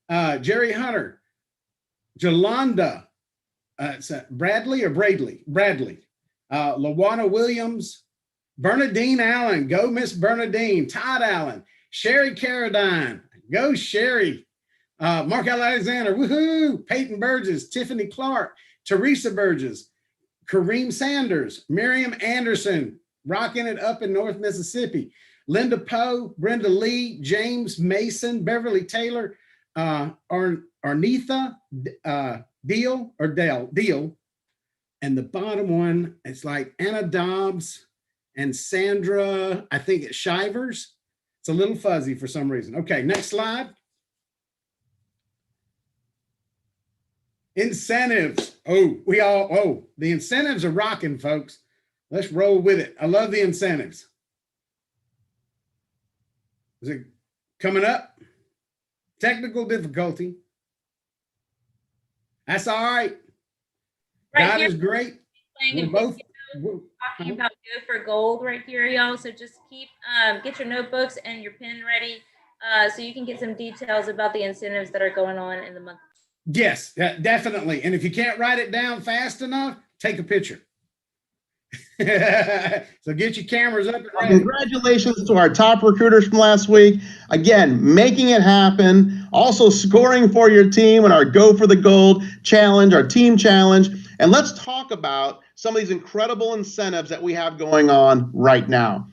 Jerry Hunter, Jolanda, Bradley or Bradley? Bradley. Lawana Williams, Bernadine Allen, go Miss Bernadine, Todd Allen, Sherry Carradine, go Sherry, Mark Alexander, woohoo, Peyton Burgess, Tiffany Clark, Teresa Burgess, Kareem Sanders, Miriam Anderson, rocking it up in North Mississippi, Linda Poe, Brenda Lee, James Mason, Beverly Taylor, Arnitha Deal. And the bottom one, it's like Anna Dobbs and Sandra, I think it's Shivers. It's a little fuzzy for some reason. Okay, next slide. Incentives. The incentives are rocking, folks. Let's roll with it. I love the incentives. Is it coming up? Technical difficulty. That's all right. God is great. We're both talking about Go for Gold right here, y'all. So just keep get your notebooks and your pen ready so you can get some details about the incentives that are going on in the month. Yes, definitely. And if you can't write it down fast enough, take a picture. So get your cameras up and ready. Congratulations to our top recruiters from last week. Again, making it happen. Also scoring for your team in our Go for the Gold challenge, our team challenge. And let's talk about some of these incredible incentives that we have going on right now.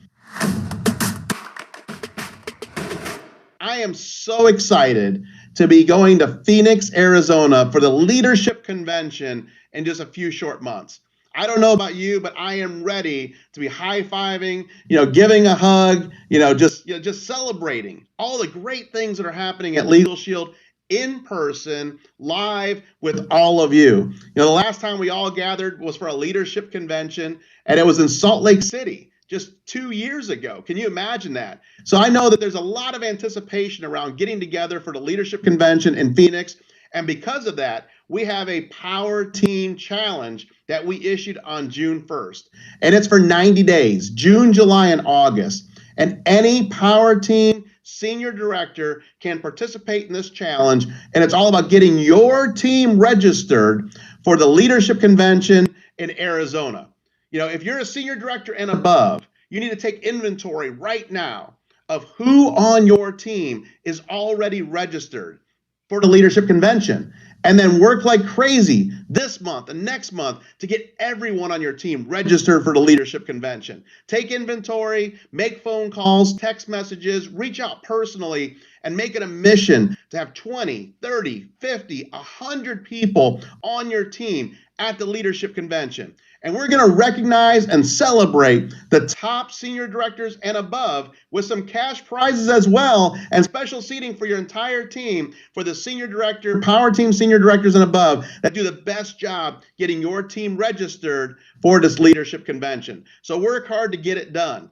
I am so excited to be going to Phoenix, Arizona for the Leadership Convention in just a few short months. I don't know about you, but I am ready to be high-fiving, giving a hug, just celebrating all the great things that are happening at Legal Shield in person, live with all of you. The last time we all gathered was for a leadership convention, and it was in Salt Lake City just 2 years ago. Can you imagine that? So I know that there's a lot of anticipation around getting together for the leadership convention in Phoenix. And because of that, we have a Power Team Challenge that we issued on June 1st. And it's for 90 days, June, July, and August. And any Power Team Senior Director can participate in this challenge. And it's all about getting your team registered for the Leadership Convention in Arizona. If you're a Senior Director and above, you need to take inventory right now of who on your team is already registered for the Leadership Convention, and then work like crazy this month and next month to get everyone on your team registered for the Leadership Convention. Take inventory, make phone calls, text messages, reach out personally, and make it a mission to have 20, 30, 50, 100 people on your team at the Leadership Convention. And we're going to recognize and celebrate the top senior directors and above with some cash prizes as well, and special seating for your entire team for the senior director, Power Team senior directors and above that do the best job getting your team registered for this leadership convention. So work hard to get it done.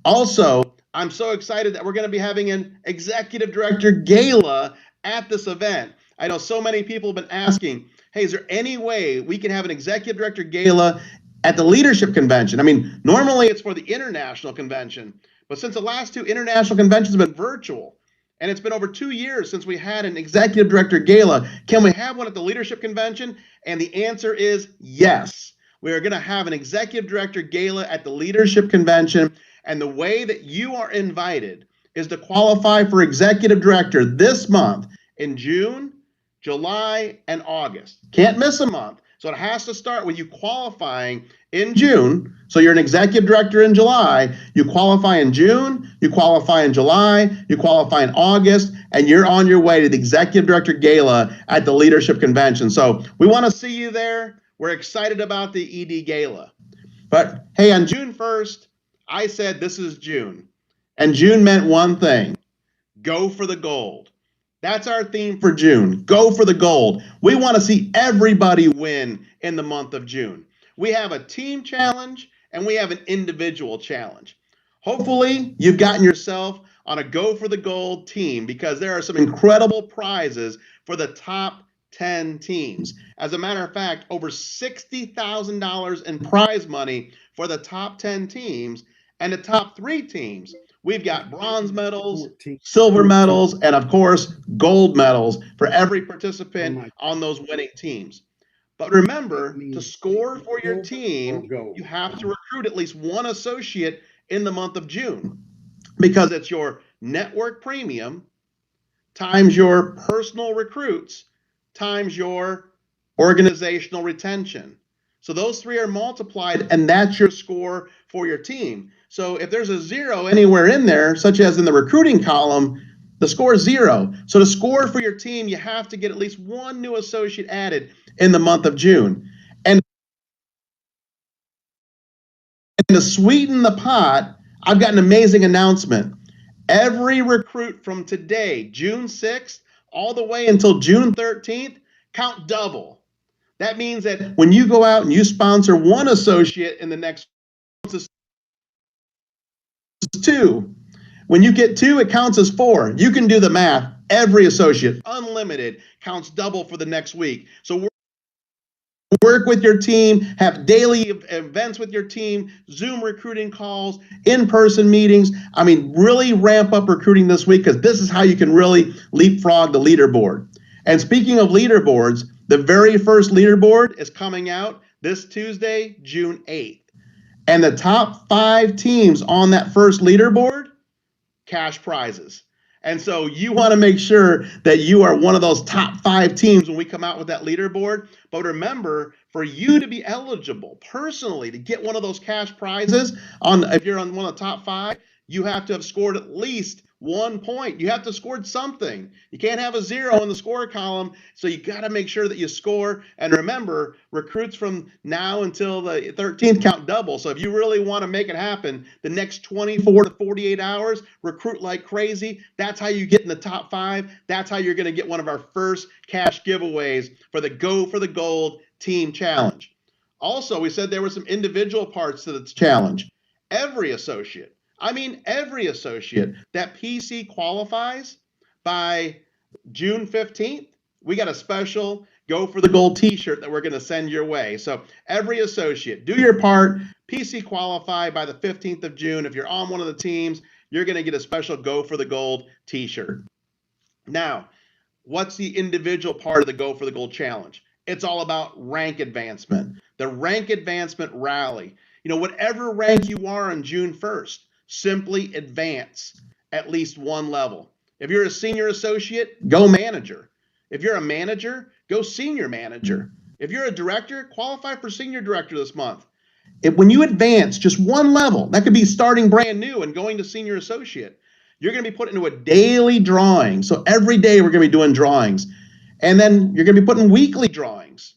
Also, I'm so excited that we're going to be having an executive director gala at this event. I know so many people have been asking, hey, is there any way we can have an executive director gala at the leadership convention? I mean, normally it's for the international convention, but since the last two international conventions have been virtual, and it's been over 2 years since we had an executive director gala, can we have one at the leadership convention? And the answer is yes. We are going to have an executive director gala at the leadership convention, And the way that you are invited is to qualify for executive director this month in June, July, and August. Can't miss a month. So it has to start with you qualifying in June. So you're an executive director in July. You qualify in June, you qualify in July, you qualify in August, and you're on your way to the executive director gala at the leadership convention. So we want to see you there. We're excited about the ED gala. But hey, on June 1st, I said this is June. And June meant one thing: go for the gold. That's our theme for June. Go for the gold. We want to see everybody win in the month of June. We have a team challenge and we have an individual challenge. Hopefully, you've gotten yourself on a go for the gold team because there are some incredible prizes for the top 10 teams. As a matter of fact, over $60,000 in prize money for the top 10 teams, and the top 3 teams. We've got bronze medals, silver medals, and of course, gold medals for every participant on those winning teams. But remember, to score for your team, you have to recruit at least one associate in the month of June, because it's your network premium times your personal recruits times your organizational retention. So those 3 are multiplied, and that's your score for your team. So if there's a 0 anywhere in there, such as in the recruiting column, the score is 0. So to score for your team, you have to get at least one new associate added in the month of June. And to sweeten the pot, I've got an amazing announcement. Every recruit from today, June 6th, all the way until June 13th, count double. That means that when you go out and you sponsor one associate in the next 2. When you get 2, it counts as 4. You can do the math. Every associate, unlimited, counts double for the next week. So work with your team, have daily events with your team, Zoom recruiting calls, in-person meetings. I mean, really ramp up recruiting this week, because this is how you can really leapfrog the leaderboard. And speaking of leaderboards, the very first leaderboard is coming out this Tuesday, June 8th. And the top 5 teams on that first leaderboard, cash prizes. And so you want to make sure that you are one of those top 5 teams when we come out with that leaderboard. But remember, for you to be eligible personally to get one of those cash prizes, if you're on one of the top 5, you have to have scored at least 1 point. You have to have scored something. You can't have a 0 in the score column. So you got to make sure that you score. And remember, recruits from now until the 13th count double. So if you really want to make it happen, the next 24 to 48 hours, recruit like crazy. That's how you get in the top 5. That's how you're going to get one of our first cash giveaways for the Go for the Gold Team Challenge. Also, we said there were some individual parts to the challenge. Every associate that PC qualifies by June 15th, we got a special Go for the Gold t-shirt that we're going to send your way. So every associate, do your part, PC qualify by the 15th of June. If you're on one of the teams, you're going to get a special Go for the Gold t-shirt. Now, what's the individual part of the Go for the Gold challenge? It's all about rank advancement, the rank advancement rally. You know, whatever rank you are on June 1st, simply advance at least 1 level. If you're a senior associate, go manager. If you're a manager, go senior manager. If you're a director, qualify for senior director this month. When you advance just 1 level, that could be starting brand new and going to senior associate, you're going to be put into a daily drawing. So every day we're going to be doing drawings. And then you're going to be putting weekly drawings.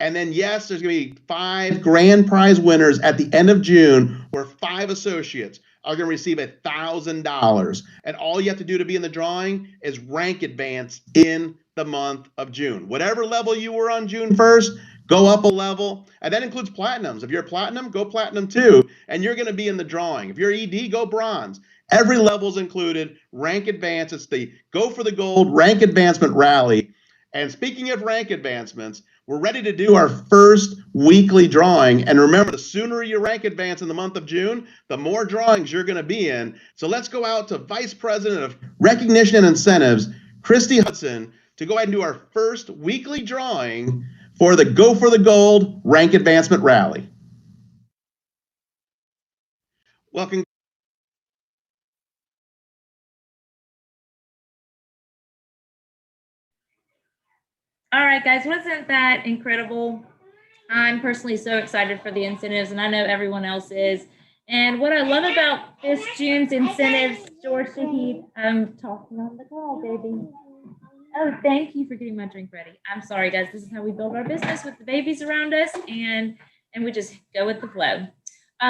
And then, yes, there's going to be 5 grand prize winners at the end of June, where 5 associates are going to receive $1,000. And all you have to do to be in the drawing is rank advance in the month of June. Whatever level you were on June 1st, go up a level. And that includes platinums. If you're platinum, go platinum 2. And you're going to be in the drawing. If you're ED, go bronze. Every level is included. Rank advance. It's the Go for the Gold rank advancement rally. And speaking of rank advancements, we're ready to do our first weekly drawing. And remember, the sooner you rank advance in the month of June, the more drawings you're going to be in. So let's go out to Vice President of Recognition and Incentives, Christy Hudson, to go ahead and do our first weekly drawing for the Go for the Gold rank advancement rally. Well, All right, guys, wasn't that incredible? I'm personally so excited for the incentives, and I know everyone else is. And what I love about this June's incentives, George Shahid, I'm talking on the call, baby. Oh, thank you for getting my drink ready. I'm sorry, guys. This is how we build our business with the babies around us, and we just go with the flow.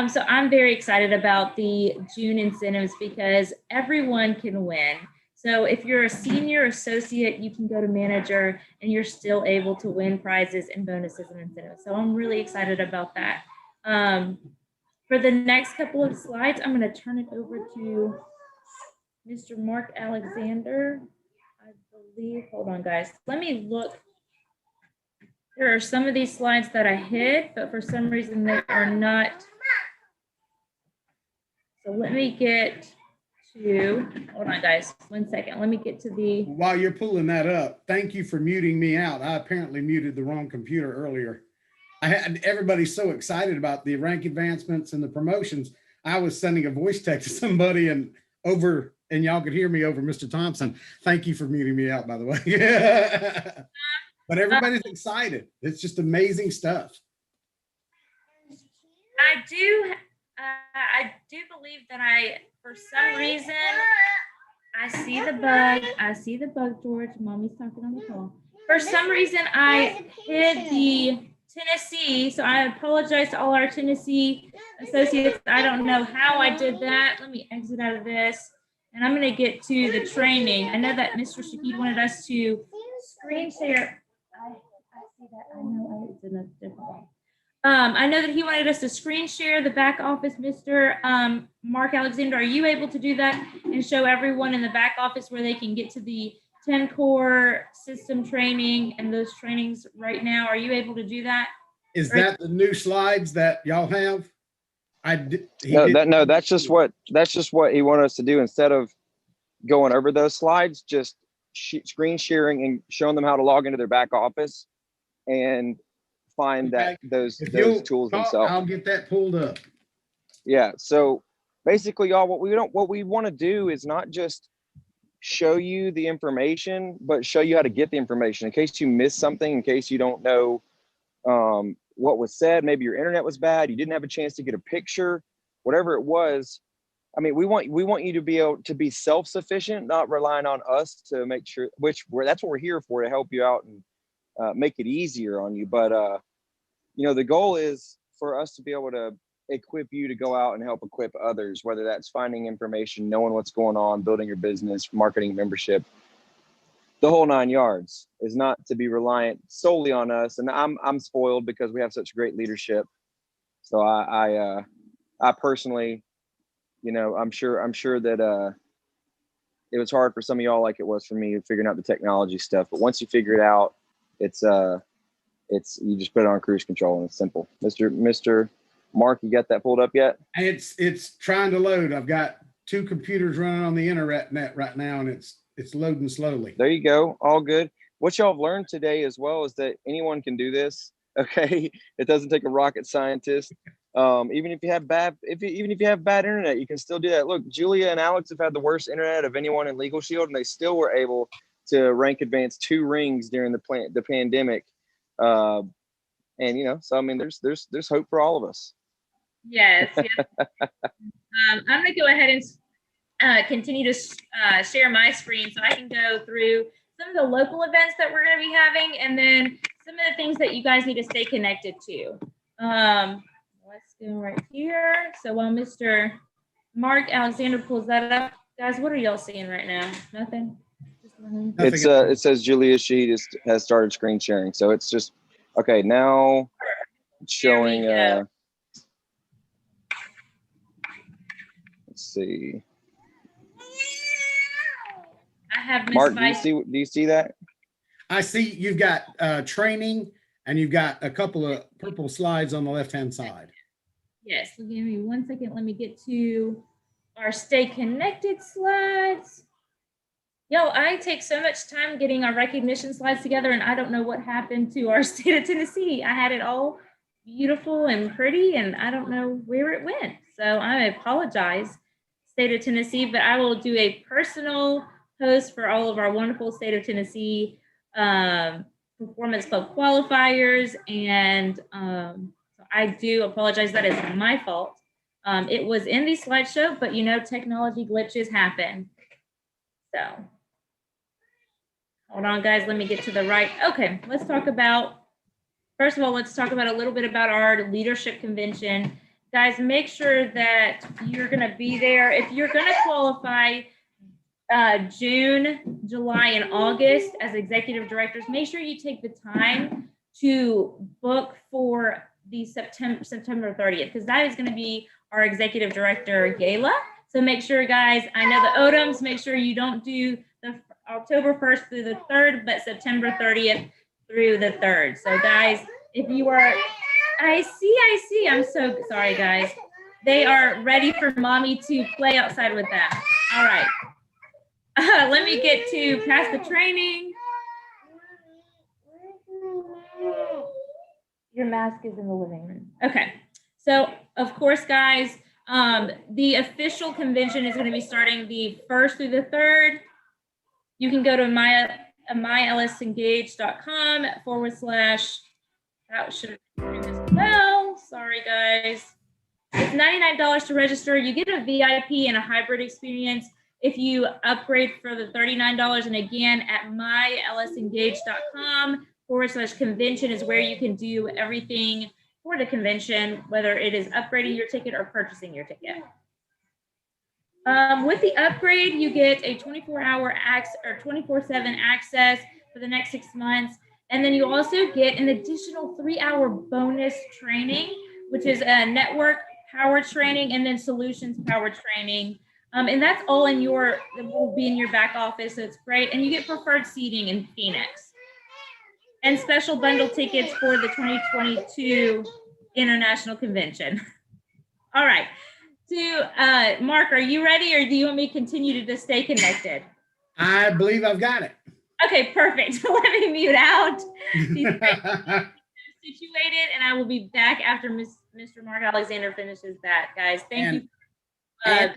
So I'm very excited about the June incentives because everyone can win. So if you're a senior associate, you can go to manager and you're still able to win prizes and bonuses and incentives. So I'm really excited about that. For the next couple of slides, I'm going to turn it over to Mr. Mark Alexander. I believe, hold on guys, let me look. There are some of these slides that I hid, but for some reason they are not. So let me get to, hold on guys, 1 second. Let me get to the. While you're pulling that up, thank you for muting me out. I apparently muted the wrong computer earlier. I had everybody so excited about the rank advancements and the promotions. I was sending a voice text to somebody and y'all could hear me over Mr. Thompson. Thank you for muting me out, by the way. But everybody's excited. It's just amazing stuff. I do believe that for some reason, I see the bug, George. Mommy's talking on the call. For some reason, I hid the Tennessee, so I apologize to all our Tennessee associates. I don't know how I did that. Let me exit out of this, and I'm going to get to the training. I know that Mr. Shahid wanted us to screen share. I see that. I know it's in a different one. I know that he wanted us to screen share the back office. Mr. Mark Alexander, are you able to do that and show everyone in the back office where they can get to the 10 core system training and those trainings right now? Are you able to do that? Is that the new slides that y'all have? No, that's just what he wanted us to do. Instead of going over those slides, just screen sharing and showing them how to log into their back office and find those tools themselves. I'll get that pulled up. Yeah. So basically, y'all, what we want to do is not just show you the information, but show you how to get the information in case you miss something, in case you don't know what was said. Maybe your internet was bad, you didn't have a chance to get a picture, whatever it was. I mean, we want you to be able to be self-sufficient, not relying on us to make sure, that's what we're here for, to help you out and make it easier on you. But the goal is for us to be able to equip you to go out and help equip others, whether that's finding information, knowing what's going on, building your business, marketing, membership, the whole 9 yards. Is not to be reliant solely on us. And I'm spoiled because we have such great leadership. So I personally, I'm sure that it was hard for some of y'all like it was for me figuring out the technology stuff. But once you figure it out, it's you just put it on cruise control and it's simple. Mr. Mark, you got that pulled up yet? It's trying to load. I've got 2 computers running on the internet right now, and it's loading slowly. There you go. All good. What y'all have learned today as well is that anyone can do this. Okay, it doesn't take a rocket scientist. Even if you have bad internet, you can still do that. Look, Julia and Alex have had the worst internet of anyone in Legal Shield, and they still were able to rank advance 2 rings during the pandemic. And so I mean, there's hope for all of us. Yes. I'm going to go ahead and continue to share my screen so I can go through some of the local events that we're going to be having, and then some of the things that you guys need to stay connected to. Let's go right here. So while Mr. Mark Alexander pulls that up, guys, what are y'all seeing right now? Nothing? It says Julia Sheet has started screen sharing. So it's just, okay, now it's showing, let's see. I have Miss Mark, Vice. do you see that? I see you've got training, and you've got a couple of purple slides on the left-hand side. Yes, give me 1 second. Let me get to our Stay Connected slides. Yo, I take so much time getting our recognition slides together, and I don't know what happened to our state of Tennessee. I had it all beautiful and pretty, and I don't know where it went. So I apologize, state of Tennessee, but I will do a personal post for all of our wonderful state of Tennessee Performance Club qualifiers, and so I do apologize. That is my fault. It was in the slideshow, but you know, technology glitches happen. So hold on, guys. Let me get to the right. Okay, let's talk about, first of all, let's talk about a little bit about our leadership convention. Guys, make sure that you're going to be there. If you're going to qualify June, July, and August as executive directors, make sure you take the time to book for the September 30th, because that is going to be our executive director gala. So make sure, guys, I know the ODMs, make sure you don't do the October 1st through the 3rd, but September 30th through the 3rd. So guys, if you are, I see, I'm so sorry, guys. They are ready for mommy to play outside with them. All right. Let me get to pass the training. Your mask is in the living room. Okay. So, of course, guys, the official convention is going to be starting the 1st through the 3rd. You can go to mylsengage.com / that should have no, sorry, guys. It's $99 to register. You get a VIP and a hybrid experience if you upgrade for the $39. And again, at mylsengage.com / convention is where you can do everything for the convention, whether it is upgrading your ticket or purchasing your ticket. With the upgrade, you get a 24-hour access or 24/7 access for the next 6 months. And then you also get an additional 3-hour bonus training, which is a network power training and then solutions power training. And that's all in your, it will be in your back office. So it's great. And you get preferred seating in Phoenix and special bundle tickets for the 2022 International Convention. All right. Mark, are you ready, or do you want me to continue to just stay connected? I believe I've got it. Okay, perfect. Let me mute out. Situated, and I will be back after Mr. Mark Alexander finishes that, guys. Thank you.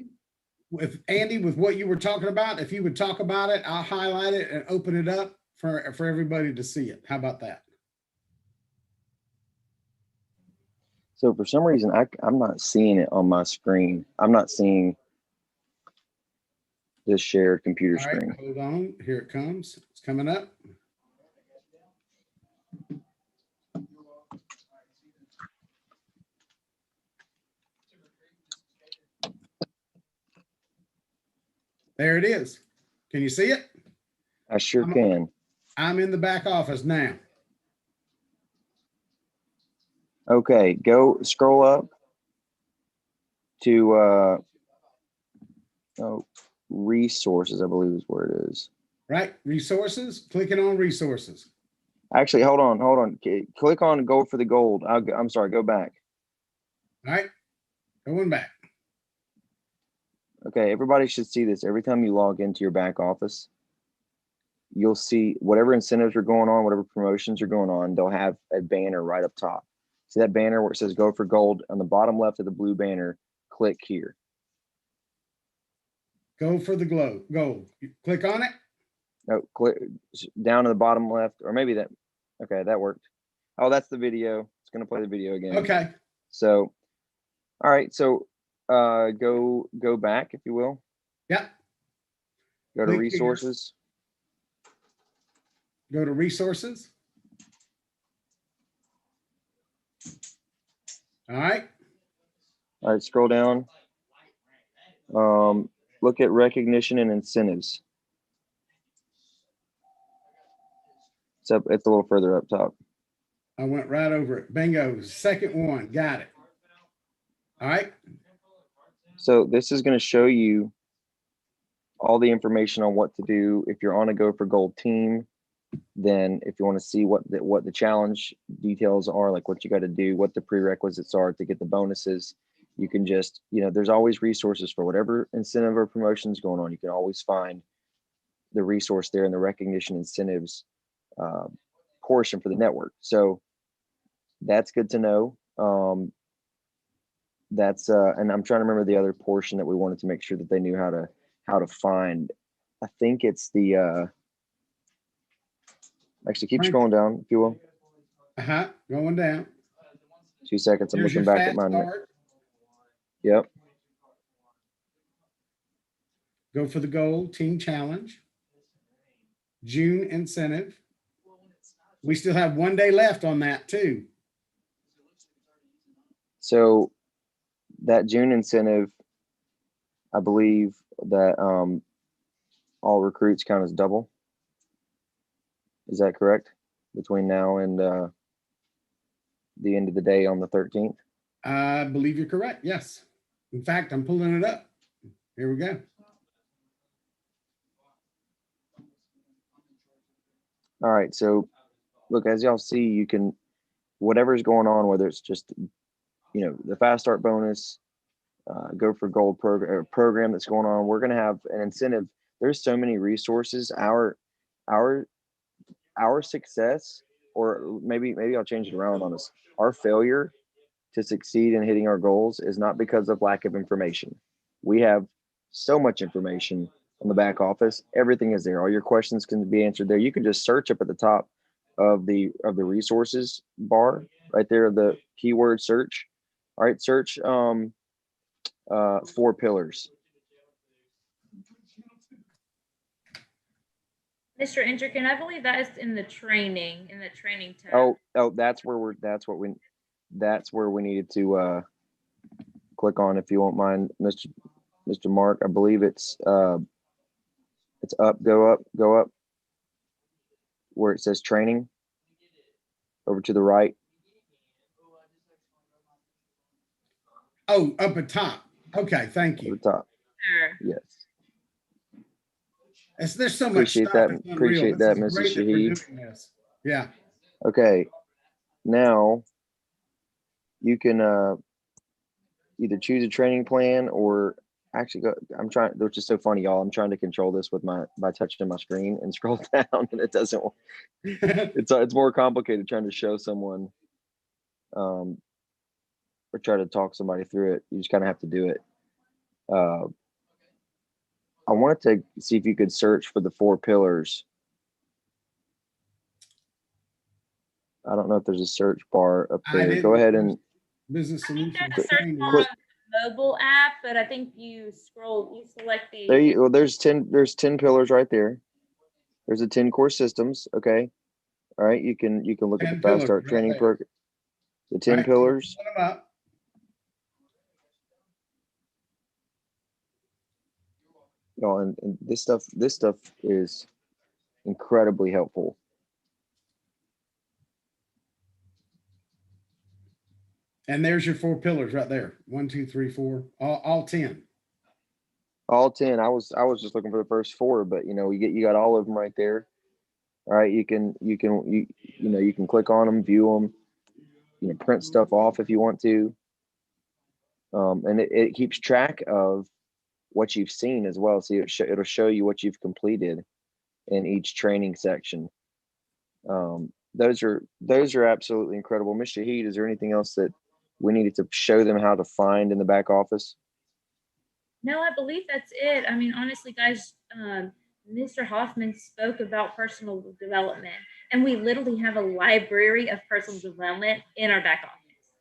With Andy, with what you were talking about, if you would talk about it, I'll highlight it and open it up for everybody to see it. How about that? So for some reason, I'm not seeing it on my screen. I'm not seeing this shared computer screen. Right, hold on. Here it comes. It's coming up. There it is. Can you see it? I sure can. I'm in the back office now. Okay, go scroll up to resources, I believe is where it is. Right, resources, clicking on resources. Actually, hold on. Click on go for the gold. I'm sorry, go back. All right, going back. Okay, everybody should see this. Every time you log into your back office, you'll see whatever incentives are going on, whatever promotions are going on, they'll have a banner right up top. See that banner where it says go for gold? On the bottom left of the blue banner, click here. Go for the gold. You click on it. No, click down to the bottom left, or maybe that. Okay, that worked. Oh, that's the video. It's going to play the video again. Okay. So, all right. So, go back, if you will. Yep. Go to resources. Go to resources. All right. All right, scroll down. Look at recognition and incentives. It's a little further up top. I went right over it. Bingo. Second one. Got it. All right. So this is going to show you all the information on what to do if you're on a Go for Gold team. Then if you want to see what the challenge details are, like what you got to do, what the prerequisites are to get the bonuses, you can just, there's always resources for whatever incentive or promotions going on. You can always find the resource there in the recognition incentives portion for the network. So that's good to know. That's and I'm trying to remember the other portion that we wanted to make sure that they knew how to find. I think it's the Actually, keep Frank. scrolling down if you will. Going down. 2 seconds. I'm There's looking your back at fast mine. start. Yep. Go for the gold team challenge. June incentive. We still have 1 day left on that too. So that June incentive, I believe that all recruits count as double. Is that correct? Between now and the end of the day on the 13th? I believe you're correct. Yes. In fact, I'm pulling it up. Here we go. All right. So look, as y'all see, you can, whatever's going on, whether it's just, the fast start bonus, go for gold program that's going on, we're going to have an incentive. There's so many resources. Our success, or maybe I'll change it around on us. Our failure to succeed in hitting our goals is not because of lack of information. We have so much information on the back office. Everything is there. All your questions can be answered there. You can just search up at the top of the resources bar right there, the keyword search. All right, search 4 pillars. Mr. Intrican, I believe that is in the training tab. Oh, that's where we needed to click on, if you won't mind, Mr. Mark. I believe it's up, go up, where it says training, over to the right. Oh, up at top. Okay, thank you. At the top. Sure. Yes. There's so much Appreciate stuff. that. Appreciate that, Mrs. Shahid. Yeah. Okay. Now you can either choose a training plan or actually go. I'm trying, which is so funny, y'all. I'm trying to control this by touching my screen and scroll down, and it doesn't. It's more complicated trying to show someone, or try to talk somebody through it. You just kind of have to do it. I wanted to see if you could search for the 4 pillars. I don't know if there's a search bar up there. Go ahead and business solutions. There's a search bar on the mobile app, but I think you select the. Well, there's 10 pillars right there. There's a 10 core systems. Okay. All right. You can look at the fast start training program. The 10 pillars. And this stuff is incredibly helpful. And there's your 4 pillars right there. 1, 2, 3, 4, all 10. All 10. I was just looking for the first 4, but you got all of them right there. All right. You can click on them, view them, print stuff off if you want to. And it keeps track of what you've seen as well. So it'll show you what you've completed in each training section. Those are absolutely incredible. Ms. Shahid, is there anything else that we needed to show them how to find in the back office? No, I believe that's it. I mean, honestly, guys, Mr. Hoffman spoke about personal development, and we literally have a library of personal development in our back office.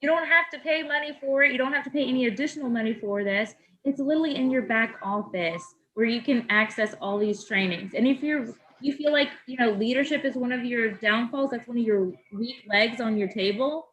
You don't have to pay money for it. You don't have to pay any additional money for this. It's literally in your back office where you can access all these trainings. And if you feel like, leadership is one of your downfalls, that's one of your weak legs on your table,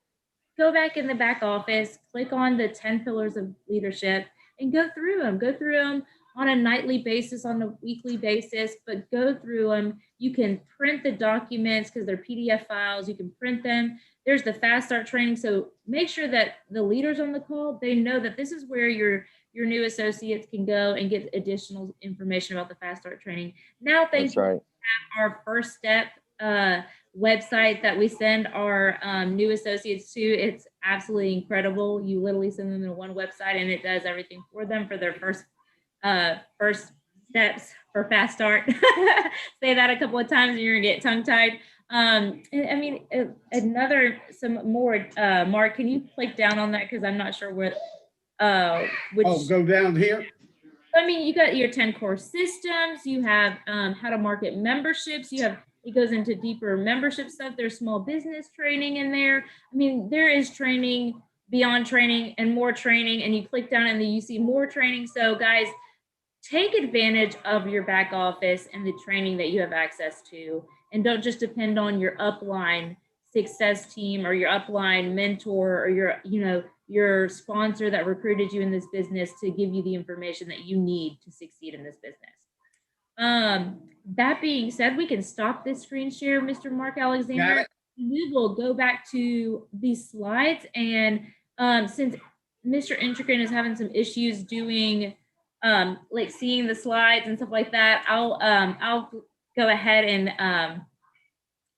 go back in the back office, click on the 10 pillars of leadership and go through them on a nightly basis, on a weekly basis, but go through them. You can print the documents because they're PDF files. You can print them. There's the fast start training. So make sure that the leaders on the call, they know that this is where your new associates can go and get additional information about the fast start training. Now, thank you. Right. We have our first step website that we send our new associates to. It's absolutely incredible. You literally send them to one website and it does everything for them for their first steps for fast start. Say that a couple of times and you're gonna get tongue tied. I mean, some more. Mark, can you click down on that, because I'm not sure what which. Go down here. I mean, you got your 10 core systems, you have how to market memberships, you have It goes into deeper membership stuff. There's small business training in there. I mean, there is training beyond training and more training, and you click down and then you see more training. So guys, take advantage of your back office and the training that you have access to, and don't just depend on your upline success team or your upline mentor or your sponsor that recruited you in this business to give you the information that you need to succeed in this business. That being said, we can stop this screen share, Mr. Mark Alexander. We will go back to these slides, and since Mr. Intricate is having some issues doing like seeing the slides and stuff like that, I'll go ahead and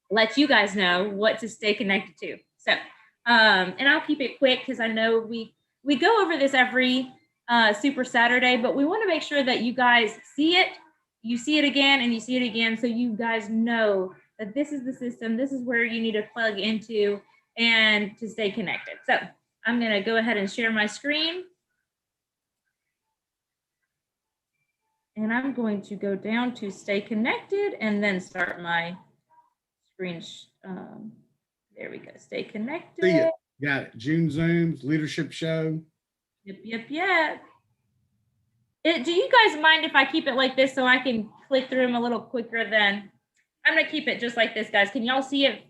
let you guys know what to stay connected to. So, and I'll keep it quick because I know we go over this every Super Saturday, but we want to make sure that you guys see it, you see it again, and you see it again, so you guys know that this is the system, this is where you need to plug into and to stay connected. So I'm going to go ahead and share my screen. And I'm going to go down to stay connected and then start my screen. There we go. Stay connected. See it. Got it. June Zooms, leadership show. Yep. Do you guys mind if I keep it like this so I can click through them a little quicker than? I'm going to keep it just like this, guys. Can y'all see it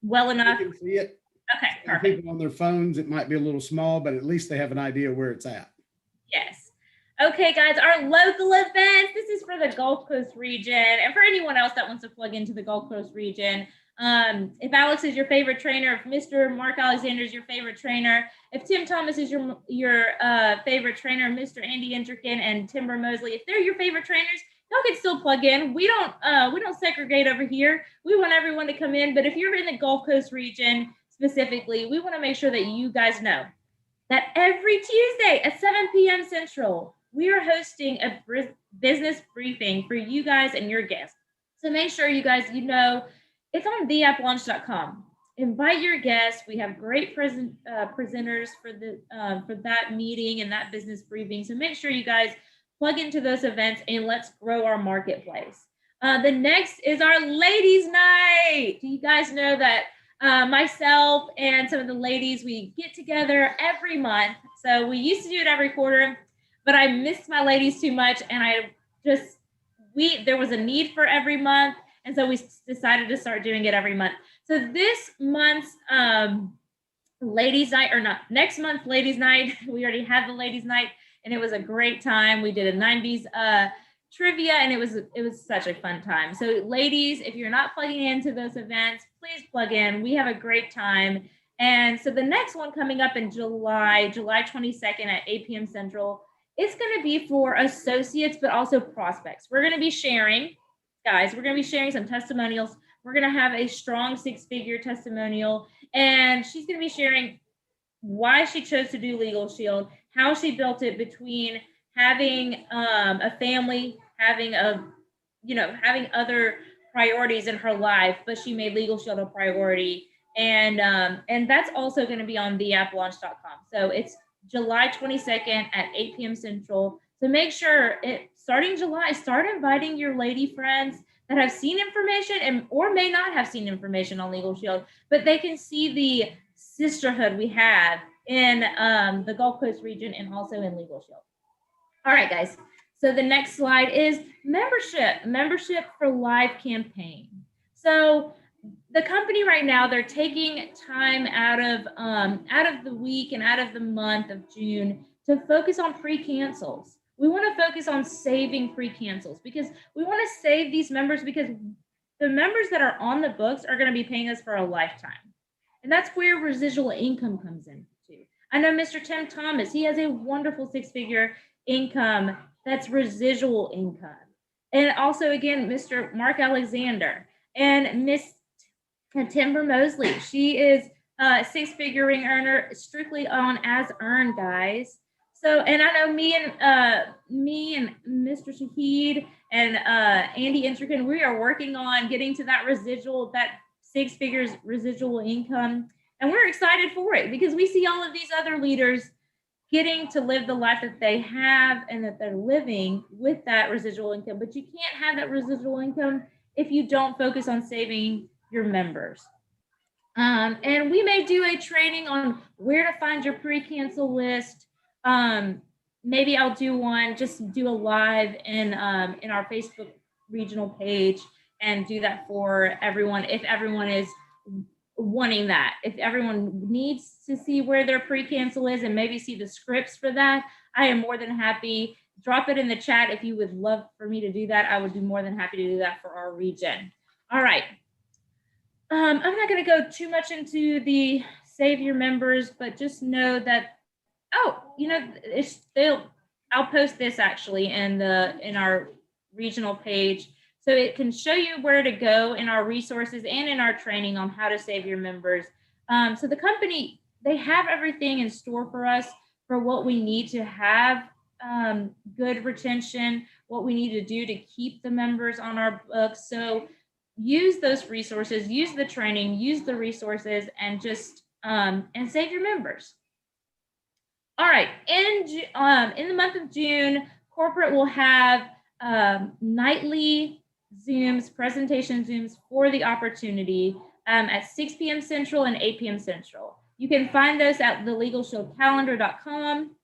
well enough? You can see it. Okay, Some perfect. people on their phones, it might be a little small, but at least they have an idea where it's at. Yes. Okay, guys, our local events. This is for the Gulf Coast region and for anyone else that wants to plug into the Gulf Coast region. If Alex is your favorite trainer, if Mr. Mark Alexander is your favorite trainer, if Tim Thomas is your favorite trainer, Mr. Andy Intrican and Timber Mosley, if they're your favorite trainers, y'all can still plug in. We don't segregate over here. We want everyone to come in, but if you're in the Gulf Coast region specifically, we want to make sure that you guys know that every Tuesday at 7 p.m. Central, we are hosting a business briefing for you guys and your guests. So make sure you guys, it's on theapplaunch.com. Invite your guests. We have great presenters for that meeting and that business briefing. So make sure you guys plug into those events and let's grow our marketplace. The next is our ladies' night. Do you guys know that myself and some of the ladies, we get together every month. So we used to do it every quarter, but I missed my ladies too much, and there was a need for every month, and so we decided to start doing it every month. So this month's ladies night, or not, next month's ladies night, we already had the ladies night, and it was a great time. We did a 90s trivia, and it was such a fun time. So ladies, if you're not plugging into those events, please plug in. We have a great time. And so the next one coming up in July 22nd at 8 p.m. Central, it's going to be for associates, but also prospects. We're going to be sharing, guys, some testimonials. We're going to have a strong 6-figure testimonial, and she's going to be sharing why she chose to do Legal Shield, how she built it between having a family, having other priorities in her life, but she made Legal Shield a priority. And that's also going to be on theapplaunch.com. So it's July 22nd at 8 p.m. Central. So make sure starting July, start inviting your lady friends that have seen information or may not have seen information on Legal Shield, but they can see the sisterhood we have in the Gulf Coast region and also in Legal Shield. All right, guys. So the next slide is membership for life campaign. So the company right now, they're taking time out of the week and out of the month of June to focus on pre-cancels. We want to focus on saving pre-cancels because we want to save these members, because the members that are on the books are going to be paying us for a lifetime. And that's where residual income comes in too. I know Mr. Tim Thomas, he has a wonderful 6-figure income that's residual income. And also, again, Mr. Mark Alexander and Miss Timber Mosley, she is a 6-figure ring earner, strictly on as earned, guys. So, and I know me and Mr. Shahid and Andy Intrican, we are working on getting to that 6 figures residual income. And we're excited for it because we see all of these other leaders getting to live the life that they have and that they're living with that residual income. But you can't have that residual income if you don't focus on saving your members. And we may do a training on where to find your pre-cancel list. Maybe I'll do one, just do a live in our Facebook regional page and do that for everyone if everyone is wanting that. If everyone needs to see where their pre-cancel is and maybe see the scripts for that, I am more than happy. Drop it in the chat if you would love for me to do that. I would be more than happy to do that for our region. All right. I'm not going to go too much into the save your members, but just know that, I'll post this actually in our regional page, so it can show you where to go in our resources and in our training on how to save your members. So the company, they have everything in store for us for what we need to have good retention, what we need to do to keep the members on our books. So use those resources, use the training, use the resources, and just and save your members. All right, in the month of June, corporate will have nightly Zooms, presentation Zooms for the opportunity at 6 p.m. Central and 8 p.m. Central. You can find those at thelegalshieldcalendar.com.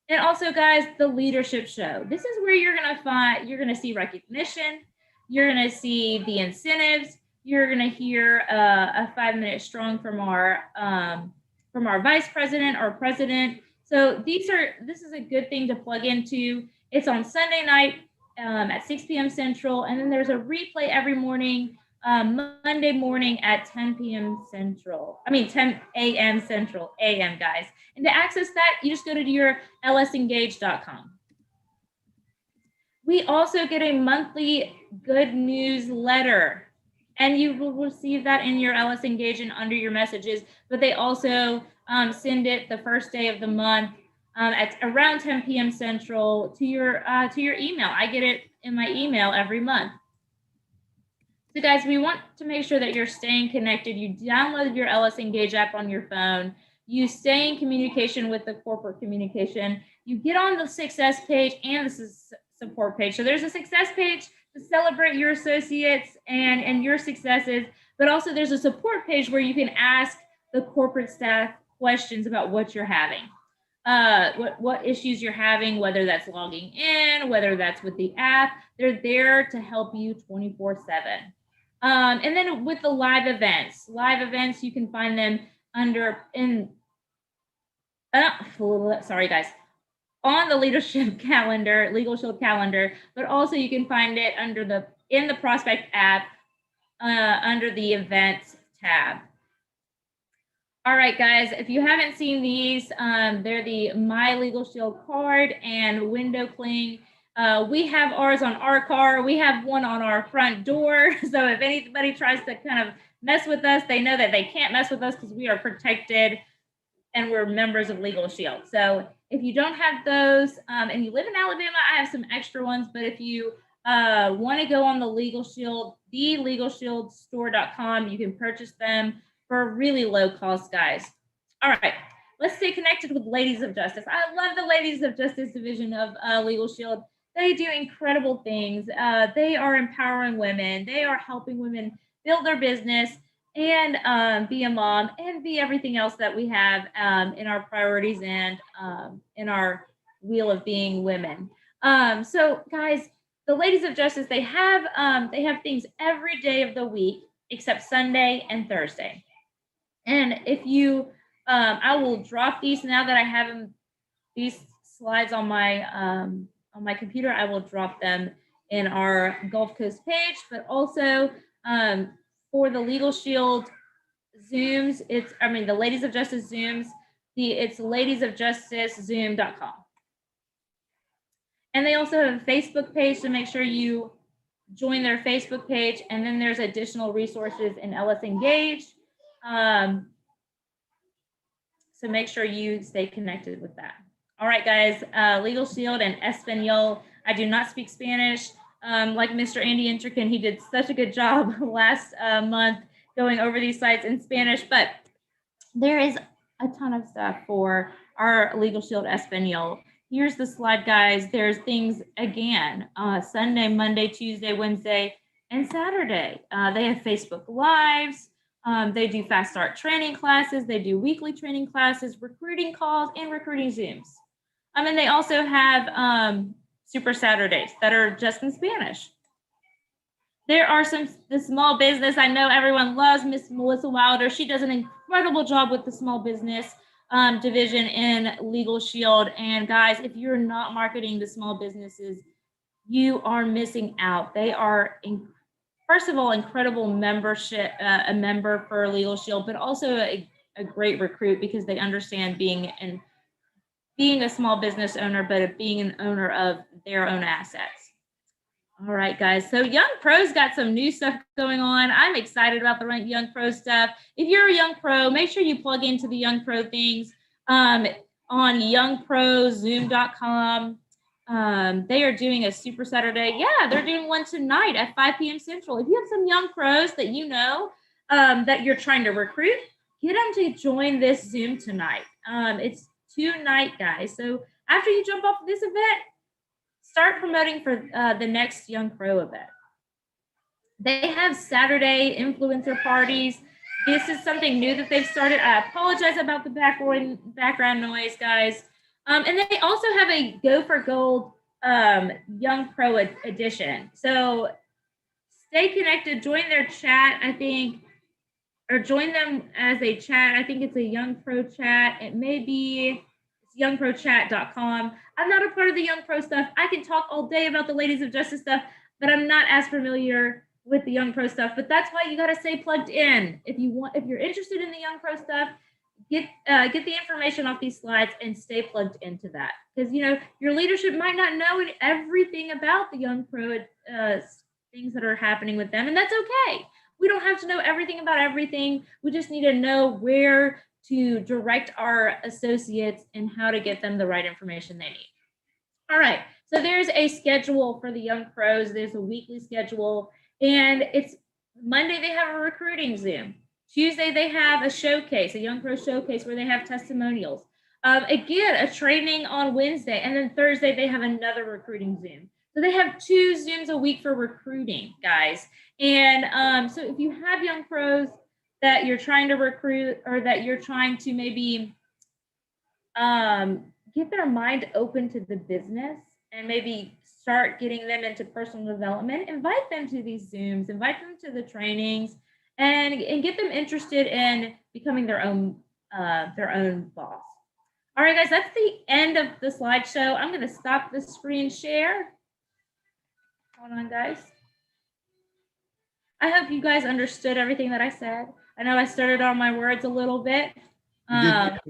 And also, guys, the leadership show. This is where you're gonna see recognition. You're going to see the incentives. You're going to hear a 5-minute strong from our vice president or president. So this is a good thing to plug into. It's on Sunday night at 6 p.m. Central, and then there's a replay every morning, Monday morning at 10 p.m. Central. 10 a.m. Central, a.m. guys. And to access that, you just go to your lsengage.com. We also get a monthly good newsletter, and you will receive that in your LS Engage and under your messages, but they also send it the first day of the month at around 10 p.m. Central to your email. I get it in my email every month. So guys, we want to make sure that you're staying connected. You download your LS Engage app on your phone. You stay in communication with the corporate communication. You get on the success page and the support page. So there's a success page to celebrate your associates and your successes, but also there's a support page where you can ask the corporate staff questions about what you're having, what issues you're having, whether that's logging in, whether that's with the app. They're there to help you 24/7. And then with the live events, you can find them sorry guys, on the leadership calendar, Legal Shield calendar, but also you can find it in the Prospect app under the events tab. All right, guys, if you haven't seen these, they're the My Legal Shield card and window cling. We have ours on our car. We have one on our front door. So if anybody tries to kind of mess with us, they know that they can't mess with us because we are protected and we're members of Legal Shield. So if you don't have those and you live in Alabama, I have some extra ones. But if you want to go on the Legal Shield, thelegalshieldstore.com, you can purchase them for really low cost, guys. All right, let's stay connected with Ladies of Justice. I love the Ladies of Justice division of Legal Shield. They do incredible things. They are empowering women. They are helping women build their business and be a mom and be everything else that we have in our priorities and in our wheel of being women. So guys, the Ladies of Justice, they have things every day of the week except Sunday and Thursday. And if you, I will drop these now that I have them, these slides on my computer. I will drop them in our Gulf Coast page, but also for the Legal Shield Zooms, the Ladies of Justice Zooms, it's ladiesofjusticezoom.com. And they also have a Facebook page, so make sure you join their Facebook page. And then there's additional resources in LS Engage. So make sure you stay connected with that. All right, guys, Legal Shield and Espanol. I do not speak Spanish. Like Mr. Andy Intrican, he did such a good job last month going over these sites in Spanish, but there is a ton of stuff for our Legal Shield Espanol. Here's the slide, guys. There's things again, Sunday, Monday, Tuesday, Wednesday, and Saturday. They have Facebook Lives. They do fast start training classes. They do weekly training classes, recruiting calls, and recruiting Zooms. And they also have Super Saturdays that are just in Spanish. There are the small business. I know everyone loves Miss Melissa Wilder. She does an incredible job with the small business division in Legal Shield. And guys, if you're not marketing the small businesses, you are missing out. They are, first of all, incredible membership, a member for Legal Shield, but also a great recruit because they understand being a small business owner, but being an owner of their own assets. All right, guys. So Young Pro's got some new stuff going on. I'm excited about the Young Pro stuff. If you're a Young Pro, make sure you plug into the Young Pro things on youngprozoom.com. They are doing a Super Saturday. Yeah, they're doing one tonight at 5 p.m. Central. If you have some Young Pros that you know that you're trying to recruit, get them to join this Zoom tonight. It's tonight, guys. So after you jump off this event, start promoting for the next Young Pro event. They have Saturday influencer parties. This is something new that they've started. I apologize about the background noise, guys. And they also have a Go for Gold Young Pro edition. So stay connected, join their chat, I think, or join them as a chat. I think it's a Young Pro chat. It may be youngprochat.com. I'm not a part of the Young Pro stuff. I can talk all day about the Ladies of Justice stuff, but I'm not as familiar with the Young Pro stuff. But that's why you got to stay plugged in. If you're interested in the Young Pro stuff, get the information off these slides and stay plugged into that. Because your leadership might not know everything about the Young Pro things that are happening with them, and that's okay. We don't have to know everything about everything. We just need to know where to direct our associates and how to get them the right information they need. All right, so there's a schedule for the Young Pros. There's a weekly schedule, and it's Monday they have a recruiting Zoom. Tuesday they have a showcase, a Young Pro showcase where they have testimonials. Again, a training on Wednesday, and then Thursday they have another recruiting Zoom. So they have 2 Zooms a week for recruiting, guys. And so if you have Young Pros that you're trying to recruit, or that you're trying to maybe get their mind open to the business and maybe start getting them into personal development, invite them to these Zooms, invite them to the trainings, and get them interested in becoming their own boss. All right, guys, that's the end of the slideshow. I'm going to stop the screen share. Hold on, guys. I hope you guys understood everything that I said. I know I started on my words a little bit, but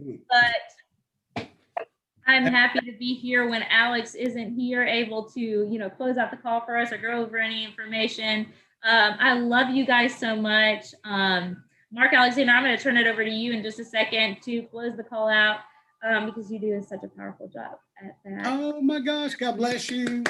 I'm happy to be here when Alex isn't here, able to, close out the call for us or go over any information. I love you guys so much. Mark Alexander, I'm going to turn it over to you in just a second to close the call out because you do such a powerful job at that. Oh my gosh, God bless you.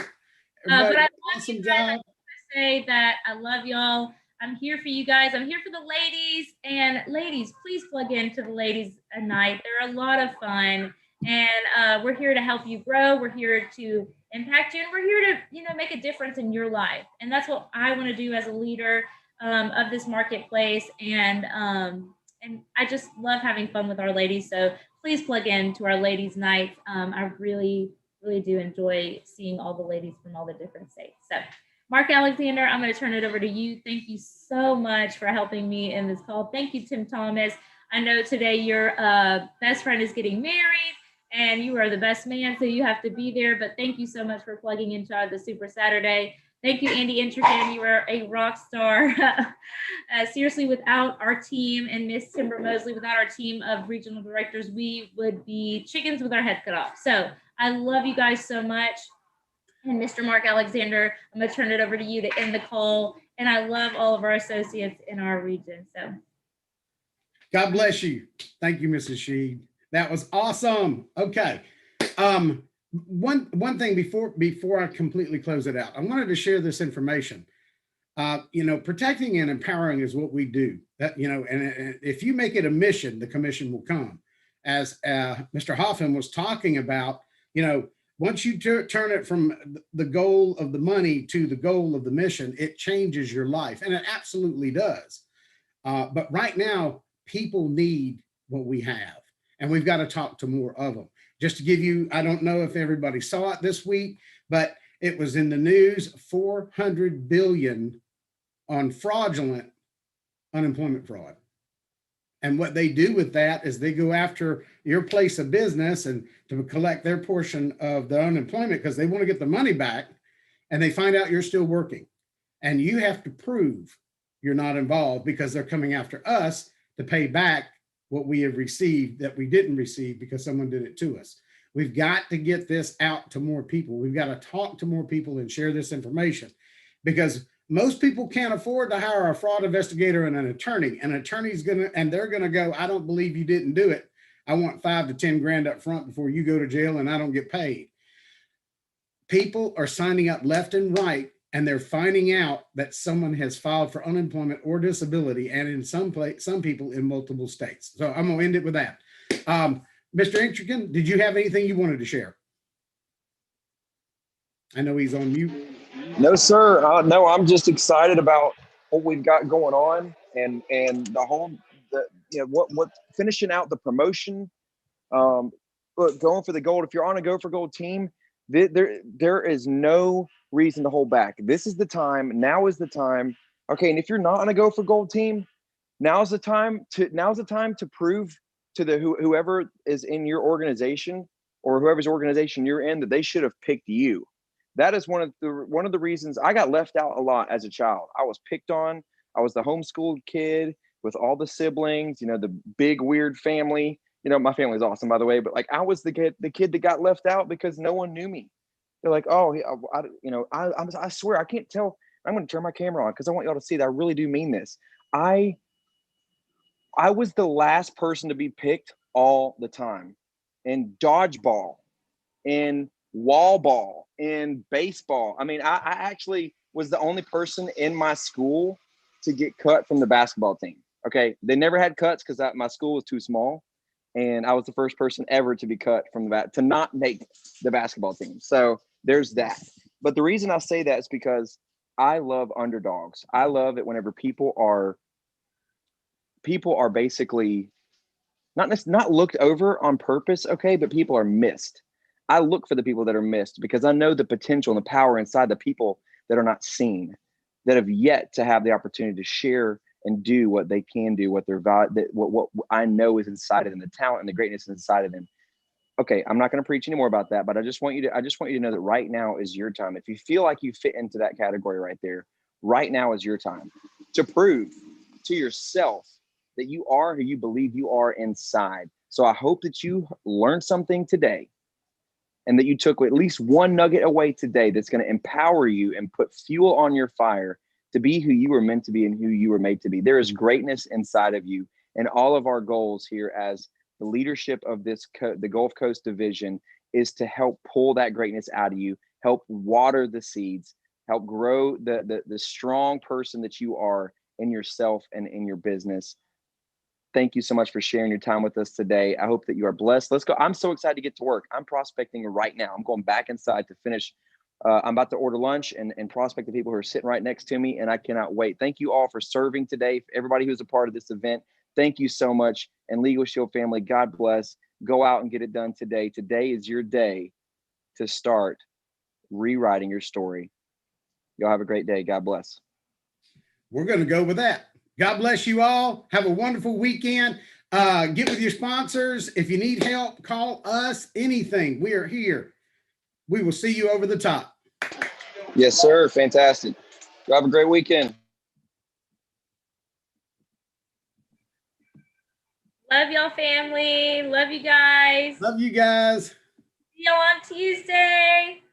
But I love awesome you guys. job. I want to say that I love y'all. I'm here for you guys. I'm here for the ladies. And ladies, please plug into the ladies at night. They're a lot of fun. And we're here to help you grow. We're here to impact you. And we're here to, make a difference in your life. And that's what I want to do as a leader of this marketplace. And I just love having fun with our ladies. So please plug in to our ladies' nights. I really do enjoy seeing all the ladies from all the different states. So Mark Alexander, I'm going to turn it over to you. Thank you so much for helping me in this call. Thank you, Tim Thomas. I know today your best friend is getting married and you are the best man, so you have to be there. But thank you so much for plugging into the Super Saturday. Thank you, Andy Intrigan. You are a rock star. Seriously, without our team and Miss Timber Mosley, without our team of regional directors, we would be chickens with our head cut off. So I love you guys so much. And Mr. Mark Alexander, I'm going to turn it over to you to end the call. And I love all of our associates in our region. So God bless you. Thank you, Mrs. Sheed. That was awesome. Okay. One thing before I completely close it out, I wanted to share this information. Protecting and empowering is what we do. That, and if you make it a mission, the commission will come. As Mr. Hoffman was talking about, once you turn it from the goal of the money to the goal of the mission, it changes your life, and it absolutely does. But right now, people need what we have, and we've got to talk to more of them. Just to give you, I don't know if everybody saw it this week, but it was in the news, 400 billion on fraudulent unemployment fraud. And what they do with that is they go after your place of business and to collect their portion of the unemployment because they want to get the money back, and they find out you're still working. And you have to prove you're not involved because they're coming after us to pay back what we have received that we didn't receive because someone did it to us. We've got to get this out to more people. We've got to talk to more people and share this information, because most people can't afford to hire a fraud investigator and an attorney. An attorney's they're gonna go, I don't believe you didn't do it. I want 5 to 10 grand up front before you go to jail and I don't get paid. People are signing up left and right, and they're finding out that someone has filed for unemployment or disability, and in some people in multiple states. So I'm gonna end it with that. Mr. Intrigan, did you have anything you wanted to share? I know he's on mute. No, sir. No, I'm just excited about what we've got going on, and the whole, what finishing out the promotion. Look, going for the gold. If you're on a Go for Gold team, there is no reason to hold back. This is the time. Now is the time. Okay, and if you're not on a Go for Gold team, now's the time to prove to whoever is in your organization or whoever's organization you're in that they should have picked you. That is one of the reasons I got left out a lot as a child. I was picked on. I was the homeschooled kid with all the siblings, the big weird family. My family's awesome, by the way, but like I was the kid that got left out because no one knew me. They're like, oh, I swear I can't tell. I'm going to turn my camera on because I want y'all to see that I really do mean this. I was the last person to be picked all the time in dodgeball, in wall ball, in baseball. I mean, I actually was the only person in my school to get cut from the basketball team. Okay. They never had cuts because my school was too small. And I was the first person ever to be cut from to not make the basketball team. So there's that. But the reason I say that is because I love underdogs. I love it whenever people are basically not looked over on purpose, okay, but people are missed. I look for the people that are missed because I know the potential and the power inside the people that are not seen, that have yet to have the opportunity to share and do what they can do, what I know is inside of them, the talent and the greatness inside of them. Okay, I'm not going to preach anymore about that, but I just want you to know that right now is your time. If you feel like you fit into that category right there, right now is your time to prove to yourself that you are who you believe you are inside. So I hope that you learned something today and that you took at least one nugget away today that's going to empower you and put fuel on your fire to be who you were meant to be and who you were made to be. There is greatness inside of you, and all of our goals here as the leadership of the Gulf Coast Division is to help pull that greatness out of you, help water the seeds, help grow the strong person that you are in yourself and in your business. Thank you so much for sharing your time with us today. I hope that you are blessed. Let's go. I'm so excited to get to work. I'm prospecting right now. I'm going back inside to finish. I'm about to order lunch and prospect the people who are sitting right next to me, and I cannot wait. Thank you all for serving today. For everybody who's a part of this event, thank you so much. And Legal Shield family, God bless. Go out and get it done today. Today is your day to start rewriting your story. Y'all have a great day. God bless. We're going to go with that. God bless you all. Have a wonderful weekend. Get with your sponsors. If you need help, call us. Anything. We are here. We will see you over the top. Yes, sir. Fantastic. You have a great weekend. Love y'all, family. Love you guys. Love you guys. See y'all on Tuesday.